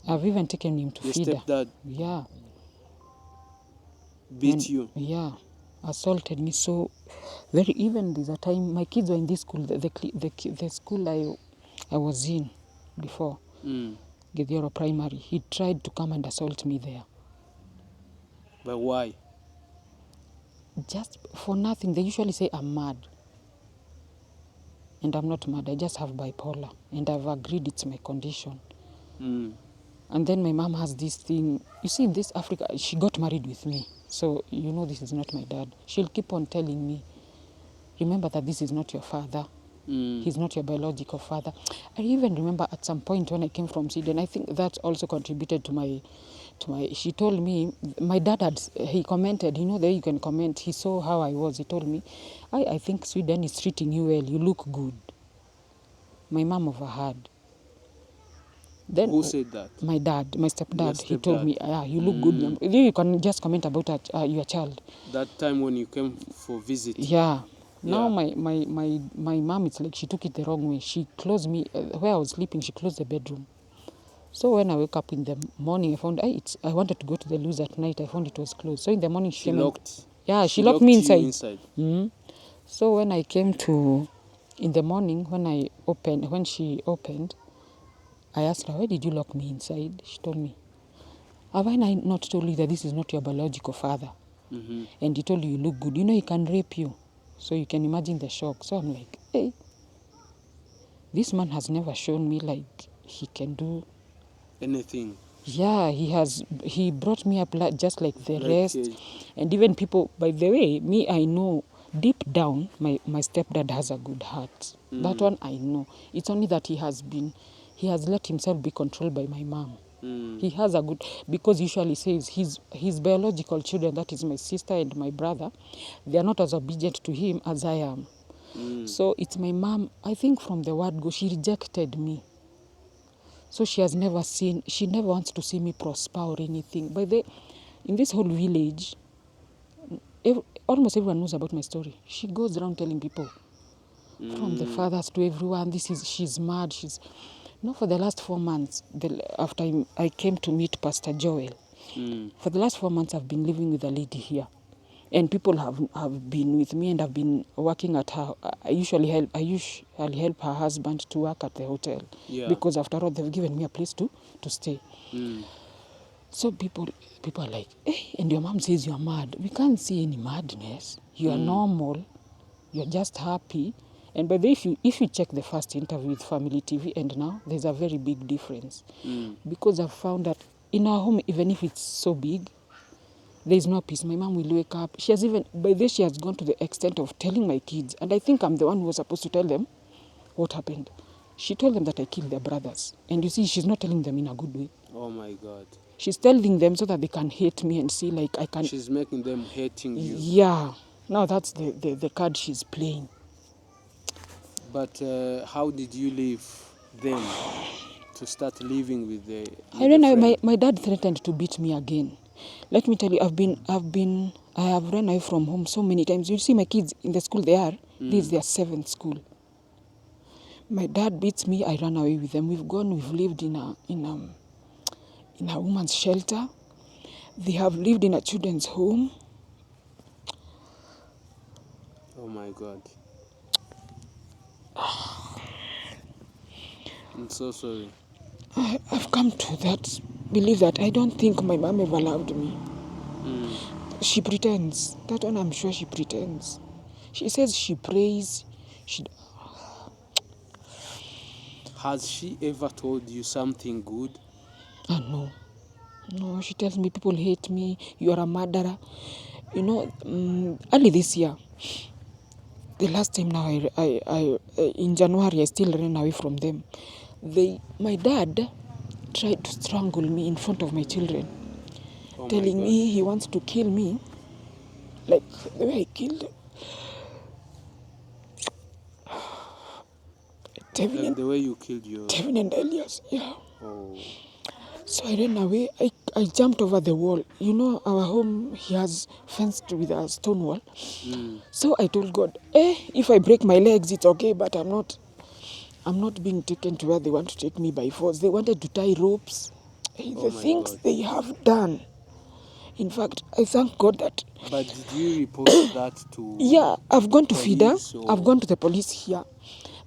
Speaker 1: I've even taken him to feed her.
Speaker 2: Your stepdad?
Speaker 1: Yeah.
Speaker 2: Beat you?
Speaker 1: Yeah. Assaulted me so very. Even there's a time my kids were in this school, the school I was in before, Gedioro Primary. He tried to come and assault me there.
Speaker 2: But why?
Speaker 1: Just for nothing. They usually say I'm mad. And I'm not mad. I just have bipolar. And I've agreed it's my condition. And then my mom has this thing. You see, in this Africa, she got married with me. So, you know, this is not my dad. She'll keep on telling me, remember that this is not your father. He's not your biological father. I even remember at some point when I came from Sweden, I think that also contributed to my, she told me, my dad he commented, you know, there you can comment, he saw how I was, he told me, I think Sweden is treating you well, you look good. My mom overheard. Then,
Speaker 2: who said that?
Speaker 1: My dad, my stepdad. He told me, you look good. You can just comment about your child.
Speaker 2: That time when you came for visit?
Speaker 1: Yeah. Now my mom, it's like she took it the wrong way. She closed me, where I was sleeping, she closed the bedroom. So when I woke up in the morning, I found, I wanted to go to the loo at night. I found it was closed. So in the morning, she locked. Yeah, she locked me inside. So when I came to, in the morning, when she opened, I asked her, why did you lock me inside? She told me, have I not told you that this is not your biological father? And he told you look good. You know he can rape you. So you can imagine the shock. So I'm like, hey, this man has never shown me like he can do
Speaker 2: anything.
Speaker 1: Yeah, he brought me up just like the rest. And even people, by the way, me, I know deep down my stepdad has a good heart. That one I know. It's only that he has let himself be controlled by my mom. He has a good, because he usually says his biological children, that is my sister and my brother, they are not as obedient to him as I am. So it's my mom, I think from the word go, she rejected me. So she never wants to see me prosper or anything. In this whole village, almost everyone knows about my story. She goes around telling people, from the fathers to everyone, she's mad. For the last 4 months, after I came to meet Pastor Joel, for the last 4 months I've been living with a lady here. And people have been with me and I've been working at her. I usually help her husband to work at the hotel.
Speaker 2: Yeah.
Speaker 1: Because after all, they've given me a place to stay. So people are like, hey, and your mom says you're mad. We can't see any madness. You are normal. You're just happy. And by the way, if you check the first interview with Family TV and now, there's a very big difference. Because I've found that in our home, even if it's so big, there's no peace. My mom will wake up. She has gone to the extent of telling my kids, and I think I'm the one who was supposed to tell them what happened. She told them that I killed their brothers. And you see, she's not telling them in a good way.
Speaker 2: Oh my God.
Speaker 1: She's telling them so that they can hate me and see like I can...
Speaker 2: She's making them hating you.
Speaker 1: Yeah. Now that's the card she's playing.
Speaker 2: But how did you leave them to start living with the
Speaker 1: I don't know.
Speaker 2: friend?
Speaker 1: My dad threatened to beat me again. Let me tell you, I have run away from home so many times. You see my kids in the school they are. This is their 7th school. My dad beats me, I run away with them. We've lived in a woman's shelter. They have lived in a children's home.
Speaker 2: Oh my God. I'm so sorry.
Speaker 1: I've come to believe that I don't think my mom ever loved me. She pretends. That one I'm sure she pretends. She says she prays.
Speaker 2: Has she ever told you something good?
Speaker 1: No. No, she tells me people hate me. You are a murderer. Early this year, the last time now, in January, I still ran away from them. My dad tried to strangle me in front of my children, telling me he wants to kill me, like the way I killed Tevin.
Speaker 2: Like the way you killed your...
Speaker 1: Tevin and Elias, yeah.
Speaker 2: Oh.
Speaker 1: So I ran away. I jumped over the wall. Our home, he has fenced with a stone wall. So I told God, if I break my legs, it's okay, but I'm not being taken to where they want to take me by force. They wanted to tie ropes. The things
Speaker 2: God.
Speaker 1: they have done. In fact, I thank God that...
Speaker 2: But did you report that to...
Speaker 1: Yeah, I've gone to FIDA.
Speaker 2: or...
Speaker 1: I've gone to the police here.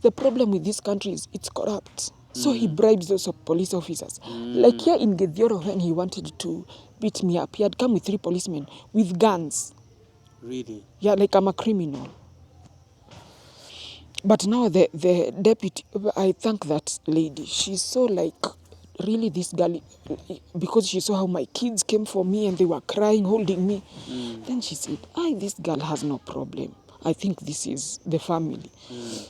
Speaker 1: The problem with this country is it's corrupt. So he bribes those police officers. Like here in Gedioro, when he wanted to beat me up, he had come with 3 policemen with guns.
Speaker 2: Really?
Speaker 1: Yeah, like I'm a criminal. But now the deputy, I thank that lady. She's so like, really this girl, because she saw how my kids came for me and they were crying, holding me. Then she said, this girl has no problem. I think this is the family.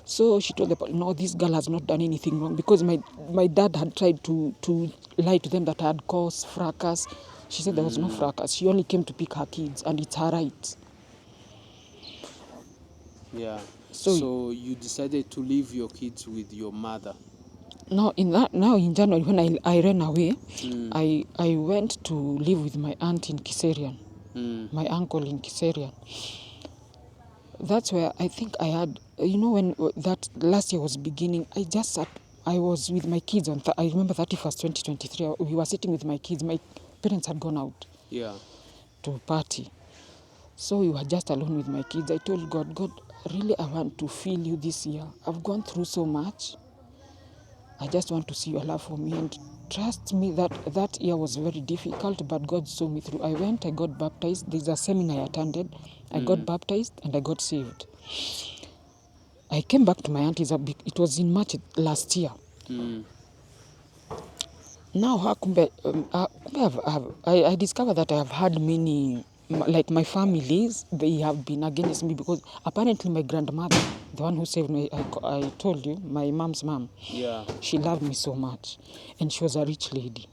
Speaker 1: So she told the police, no, this girl has not done anything wrong, because my dad had tried to lie to them that I had caused fracas. She said there was no fracas. She only came to pick her kids, and it's her right.
Speaker 2: Yeah. So you decided to leave your kids with your mother?
Speaker 1: Now in January, when I ran away, I went to live with my aunt in Kiserian, my uncle in Kiserian. That's where I think I had, when that last year was beginning, I was with my kids I remember 31st, 2023, we were sitting with my kids. My parents had gone out to party. So we were just alone with my kids. I told God, really I want to feel you this year. I've gone through so much. I just want to see your love for me. And trust me, that year was very difficult, but God saw me through. I went, I got baptized. There's a seminar I attended. I got baptized and I got saved. I came back to my auntie's. It was in March last year. Now, I discovered that I have had many, like my families, they have been against me, because apparently my grandmother, the one who saved me, I told you, my mom's mom, she loved me so much, and she was a rich lady.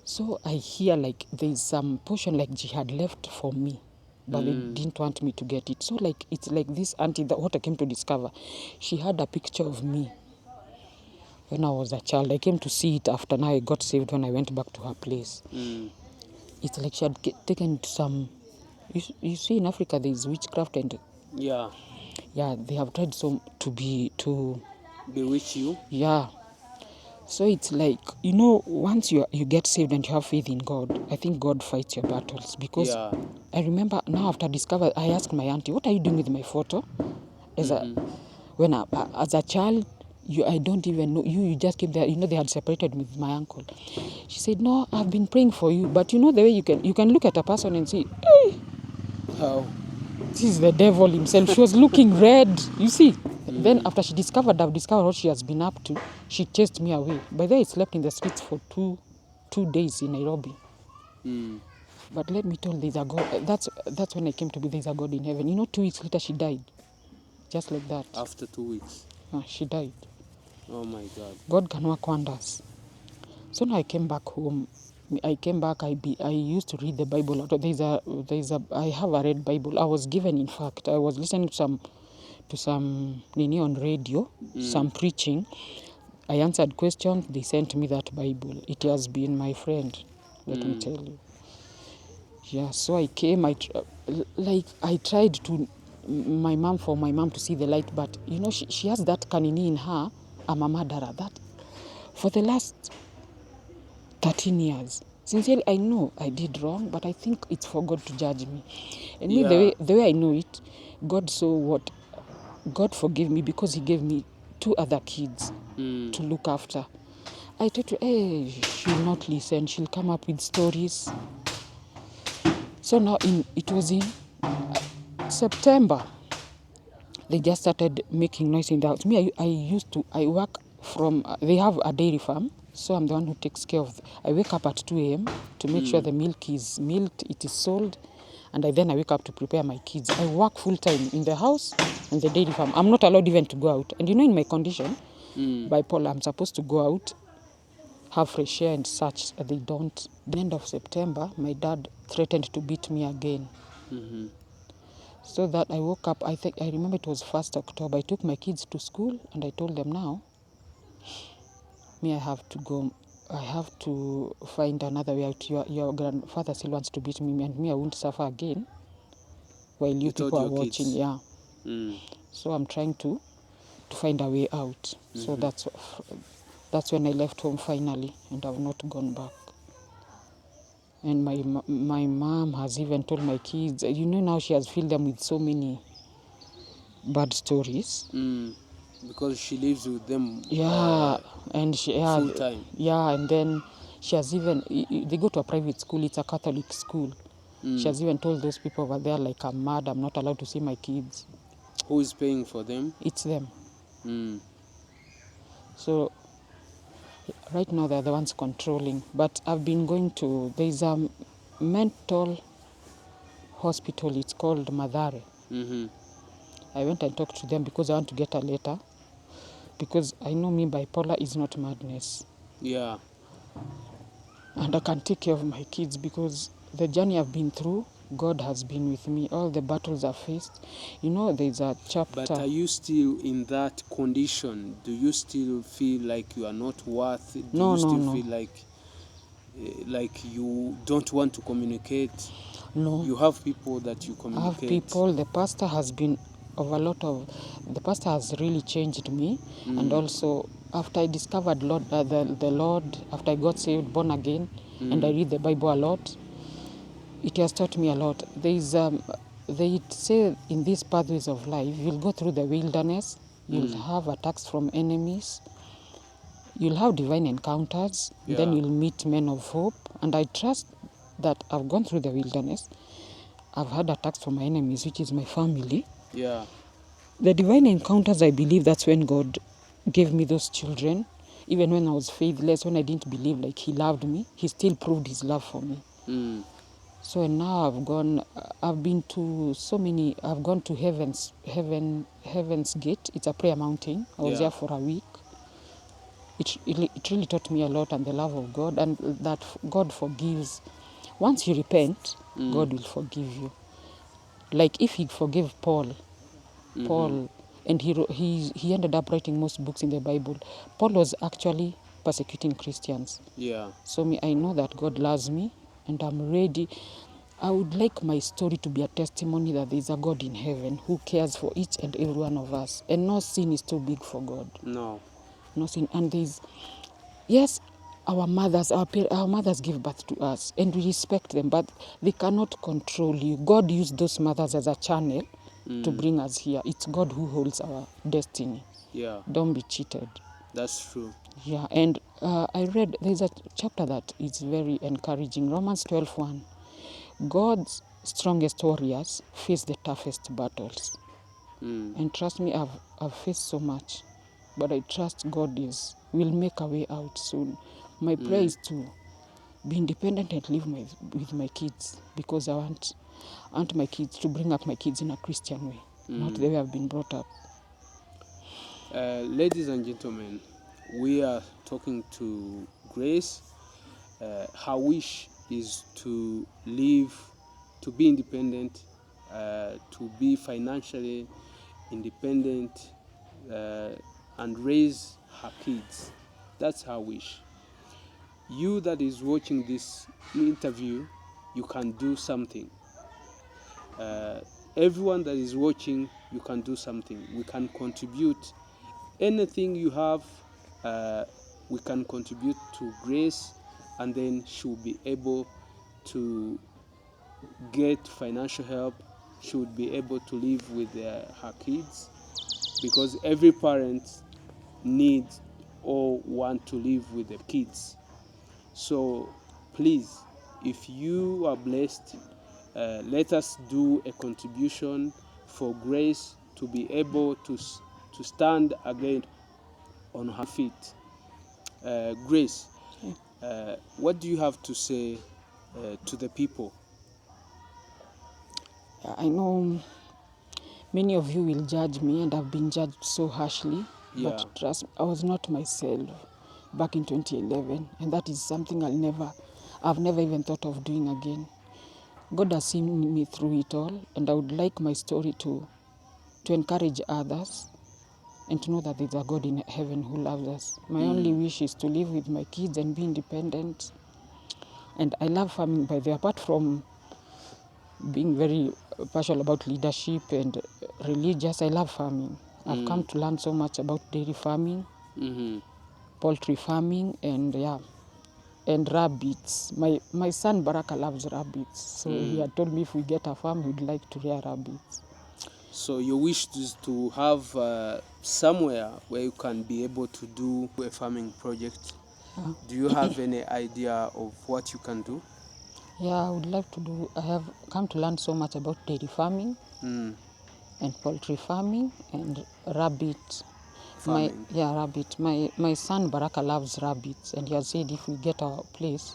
Speaker 1: So I hear like there's some portion like she had left for me, but they didn't want me to get it. So like it's like this auntie, what I came to discover, she had a picture of me when I was a child. I came to see it after now I got saved when I went back to her place. It's like she had taken to some... You see, in Africa there is witchcraft and...
Speaker 2: Yeah.
Speaker 1: Yeah, they have tried to
Speaker 2: Bewitch you?
Speaker 1: Yeah. So it's like, once you get saved and you have faith in God, I think God fights your battles. Because I remember now after I discovered, I asked my auntie, what are you doing with my photo? As a child, I don't even know. You just keep there. They had separated me with my uncle. She said, no, I've been praying for you. But the way you can look at a person and see, hey,
Speaker 2: how?
Speaker 1: This is the devil himself. She was looking red, you see. Then after I've discovered what she has been up to, she chased me away. By the way, I slept in the streets for two days in Nairobi. But let me tell you, there's a God. That's when I came to be, there's a God in heaven. 2 weeks later, she died. Just like that.
Speaker 2: After 2 weeks?
Speaker 1: She died.
Speaker 2: Oh my God.
Speaker 1: God can work wonders. So now I came back home. I used to read the Bible. I have a red Bible. I was given, in fact, I was listening to some nini on radio, some preaching. I answered questions. They sent me that Bible. It has been my friend, let me tell you. Yeah, so I came. I tried to my mom to see the light, but she has that kanini in her. I'm a murderer. That for the last 13 years. Sincerely, I know I did wrong, but I think it's for God to judge me. And me, the way I know it, God saw what... God forgave me because he gave me 2 other kids to look after. I tried to, she'll not listen. She'll come up with stories. So now it was in September. They just started making noise in the house. Me, I work from... they have a dairy farm. So I'm the one who takes care of... I wake up at 2 a.m. to make sure the milk is milked, it is sold, and then I wake up to prepare my kids. I work full-time in the house and the dairy farm. I'm not allowed even to go out. And in my condition, bipolar, I'm supposed to go out, have fresh air and such. They don't. The end of September, my dad threatened to beat me again. So that I woke up, I remember it was 1st October. I took my kids to school and I told them, now, me, I have to go. I have to find another way out. Your grandfather still wants to beat me, and me, I won't suffer again while you people are watching. Kids. Yeah. So I'm trying to find a way out. So that's when I left home finally, and I've not gone back. And my mom has even told my kids, now she has filled them with so many bad stories.
Speaker 2: Because she lives with them.
Speaker 1: And she
Speaker 2: full time.
Speaker 1: Yeah, and then she has even... they go to a private school. It's a Catholic school. She has even told those people over there, like, I'm mad. I'm not allowed to see my kids.
Speaker 2: Who is paying for them?
Speaker 1: It's them. So right now they're the ones controlling. But I've been going to... there's a mental hospital. It's called Madare. I went and talked to them because I want to get a letter. Because I know me, bipolar is not madness.
Speaker 2: Yeah.
Speaker 1: And I can take care of my kids because the journey I've been through, God has been with me. All the battles I've faced. There's a chapter...
Speaker 2: But are you still in that condition? Do you still feel like you are not worth it? Do you still feel like you don't want to communicate?
Speaker 1: No.
Speaker 2: You have people that you communicate?
Speaker 1: I have people. The pastor has been the pastor has really changed me. And also, after I discovered the Lord, after I got saved, born again, and I read the Bible a lot, it has taught me a lot. They say in these pathways of life, you'll go through the wilderness, you'll have attacks from enemies, you'll have divine encounters, then you'll meet men of hope. And I trust that I've gone through the wilderness. I've had attacks from my enemies, which is my family.
Speaker 2: Yeah.
Speaker 1: The divine encounters, I believe that's when God gave me those children. Even when I was faithless, when I didn't believe like he loved me, he still proved his love for me. So now I've been to so many... I've gone to Heaven's Gate. It's a prayer mountain. I was there for a week. It really taught me a lot, and the love of God, and that God forgives. Once you repent, God will forgive you. Like if he forgave Paul, and he ended up writing most books in the Bible. Paul was actually persecuting Christians.
Speaker 2: Yeah.
Speaker 1: So I know that God loves me, and I'm ready. I would like my story to be a testimony that there is a God in heaven who cares for each and every one of us, and no sin is too big for God.
Speaker 2: No.
Speaker 1: No sin. And there's, yes, our mothers give birth to us, and we respect them, but they cannot control you. God used those mothers as a channel to bring us here. It's God who holds our destiny.
Speaker 2: Yeah.
Speaker 1: Don't be cheated.
Speaker 2: That's true.
Speaker 1: Yeah, and I read, there's a chapter that is very encouraging, Romans 12:1. God's strongest warriors face the toughest battles. And trust me, I've faced so much, but I trust God will make a way out soon. My prayer is to be independent and live with my kids, because I want my kids to bring up my kids in a Christian way, not the way I've been brought up.
Speaker 2: Ladies and gentlemen, we are talking to Grace. Her wish is to live, to be independent, to be financially independent, and raise her kids. That's her wish. You that is watching this interview, you can do something. Everyone that is watching, you can do something. We can contribute. Anything you have, we can contribute to Grace, and then she'll be able to get financial help. She would be able to live with her kids, because every parent needs or want to live with the kids. So please, if you are blessed, let us do a contribution for Grace to be able to stand again on her feet. Grace, what do you have to say to the people?
Speaker 1: I know many of you will judge me, and I've been judged so harshly.
Speaker 2: Yeah.
Speaker 1: But trust me, I was not myself back in 2011, and that is something I've never even thought of doing again. God has seen me through it all, and I would like my story to encourage others and to know that there's a God in heaven who loves us. My only wish is to live with my kids and be independent. And I love farming, by the way, apart from being very passionate about leadership and religious, I love farming. I've come to learn so much about dairy farming, poultry farming, and and rabbits. My son Baraka loves rabbits, so he had told me if we get a farm, he'd like to rear rabbits.
Speaker 2: So your wish is to have somewhere where you can be able to do a farming project. Do you have any idea of what you can do?
Speaker 1: Yeah, I would like to do. I have come to learn so much about dairy farming and poultry farming and rabbit.
Speaker 2: Farming.
Speaker 1: Rabbit. My son Baraka loves rabbits, and he has said if we get our place,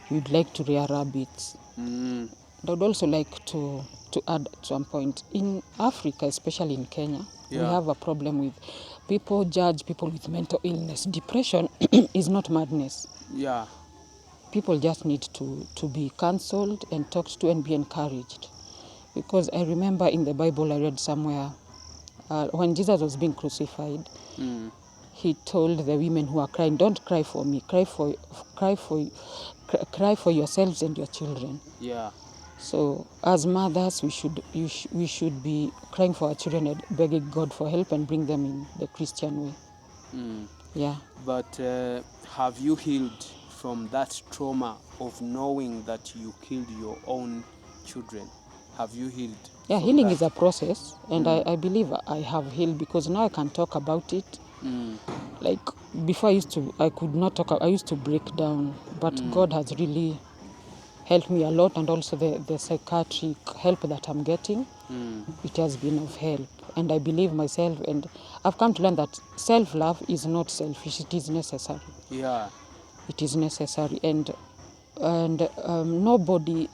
Speaker 1: he would like to rear rabbits. I would also like to add at some point, in Africa, especially in Kenya, we have a problem with people judge people with mental illness. Depression is not madness.
Speaker 2: Yeah.
Speaker 1: People just need to be counseled and talked to and be encouraged. Because I remember in the Bible I read somewhere, when Jesus was being crucified, he told the women who are crying, don't cry for me, cry for yourselves and your children.
Speaker 2: Yeah.
Speaker 1: So as mothers, we should be crying for our children and begging God for help and bring them in the Christian way. Yeah.
Speaker 2: But have you healed from that trauma of knowing that you killed your own children? Have you healed?
Speaker 1: Yeah, healing is a process, and I believe I have healed, because now I can talk about it. Like before, I could not talk. I used to break down, but God has really helped me a lot, and also the psychiatric help that I'm getting, it has been of help. And I believe myself, and I've come to learn that self-love is not selfish, it is necessary.
Speaker 2: Yeah.
Speaker 1: It is necessary, and nobody,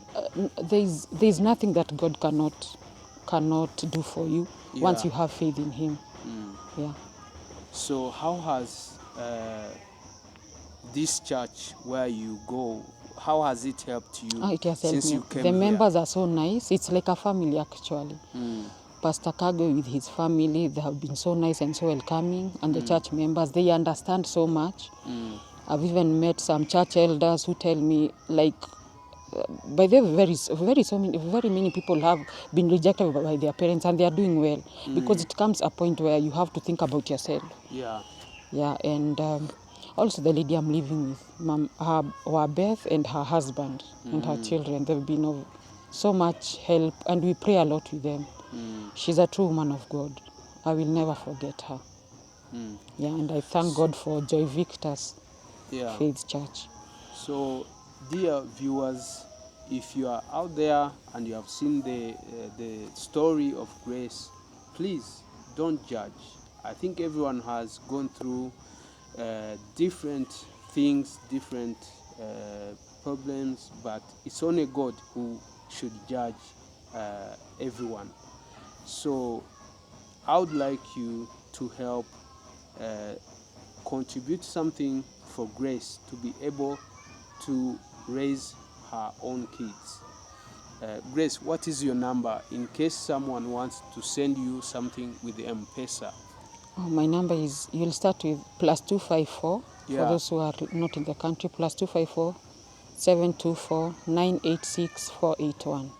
Speaker 1: there's nothing that God cannot do for you once you have faith in Him. Yeah.
Speaker 2: So how has this church where you go, how has it helped you
Speaker 1: It has helped
Speaker 2: since
Speaker 1: me.
Speaker 2: you came
Speaker 1: The
Speaker 2: here?
Speaker 1: members are so nice. It's like a family, actually. Pastor Kagwe with his family, they have been so nice and so welcoming, and the church members, they understand so much. I've even met some church elders who tell me, like, by the way, very many people have been rejected by their parents, and they are doing well, because it comes a point where you have to think about yourself. Yeah, and also the lady I'm living with, her Beth and her husband and her children, they've been of so much help, and we pray a lot with them. She's a true woman of God. I will never forget her. Yeah, and I thank God for Joy Victor's Faith Church.
Speaker 2: So, dear viewers, if you are out there and you have seen the story of Grace, please don't judge. I think everyone has gone through different things, different problems, but it's only God who should judge everyone. So I would like you to help contribute something for Grace to be able to raise her own kids. Grace, what is your number in case someone wants to send you something with the M-Pesa?
Speaker 1: Oh, my number is, you'll start with +254 for those who are not in the country, +254 724 986 481.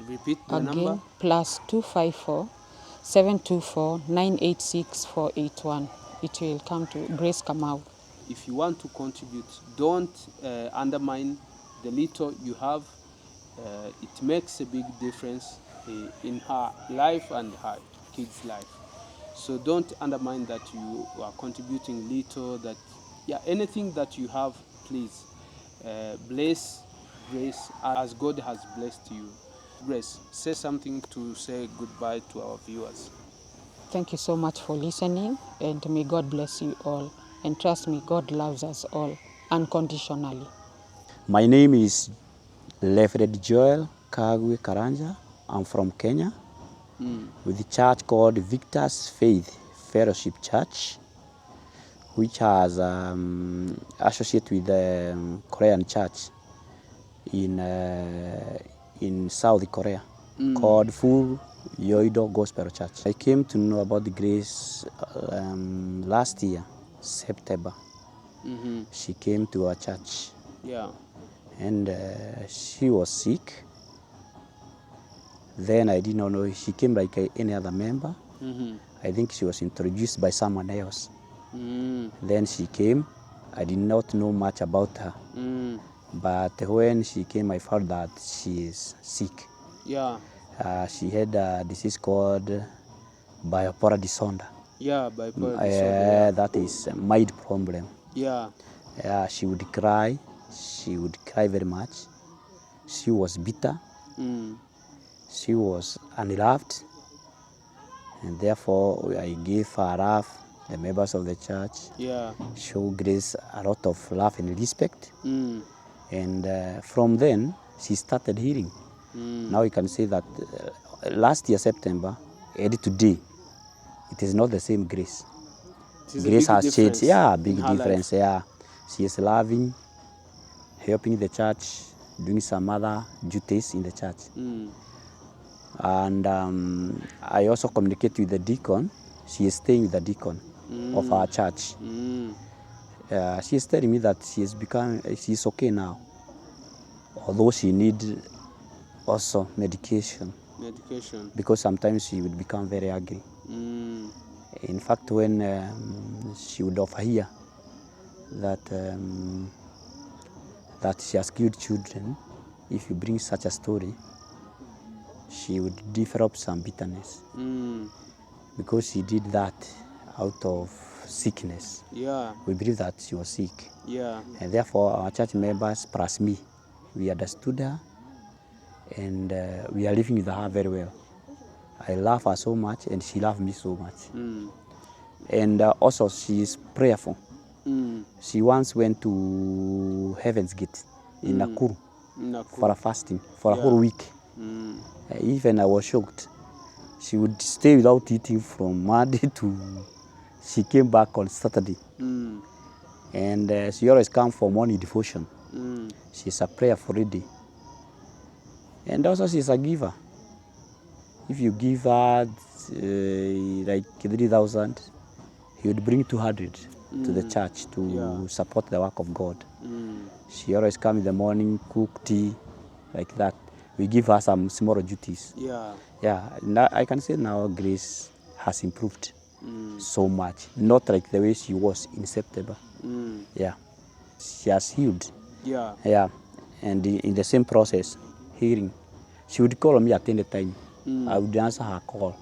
Speaker 2: Repeat the
Speaker 1: Again,
Speaker 2: number.
Speaker 1: +254 724 986 481. It will come to Grace Kamau.
Speaker 2: If you want to contribute, don't undermine the little you have. It makes a big difference in her life and her kids' life. So don't undermine that you are contributing little, that anything that you have, please bless Grace as God has blessed you. Grace, say something to say goodbye to our viewers.
Speaker 1: Thank you so much for listening, and may God bless you all. And trust me, God loves us all unconditionally.
Speaker 3: My name is Reverend Joel Kagwe Karanja. I'm from Kenya with a church called Victor's Faith Fellowship Church, which has associated with the Korean church in South Korea called Full Yoido Gospel Church. I came to know about the Grace last year, September. She came to our church. And she was sick. Then I did not know, she came like any other member. I think she was introduced by someone else. Then she came. I did not know much about her. But when she came, I found that she is sick. She had a disease called bipolar disorder.
Speaker 2: Bipolar disorder.
Speaker 3: That is a mild problem. She would cry. She would cry very much. She was bitter. She was unloved. And therefore, I gave her love. The members of the church show Grace a lot of love and respect. And from then, she started healing. Now you can say that last year, September, and today, it is not the same Grace. Grace has changed. Big difference. She is loving, helping the church, doing some other duties in the church. And I also communicate with the deacon. She is staying with the deacon of our church. She is telling me that she is okay now, although she needs also medication, because sometimes she would become very angry. In fact, when she would overhear that she has killed children, if you bring such a story, she would develop some bitterness, because she did that out of sickness. We believe that she was sick. And therefore, our church members plus me, we understood her, and we are living with her very well. I love her so much, and she loves me so much. And also, she is prayerful. She once went to Heaven's Gate in Nakuru for a fasting for a whole week. Even I was shocked. She would stay without eating from Monday to... She came back on Saturday. And she always comes for morning devotion. She's a prayerful lady. And also she's a giver. If you give her like 3,000, he would bring 200 to the church to support the work of God. She always come in the morning, cook tea, like that. We give her some small duties. Yeah. Now, I can say now Grace has improved so much. Not like the way she was in September. Yeah. She has healed. Yeah. And in the same process, healing. She would call me at any time. I would answer her call.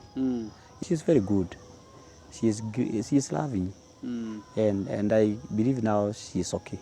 Speaker 3: She's very good. She is loving. And I believe now she is okay.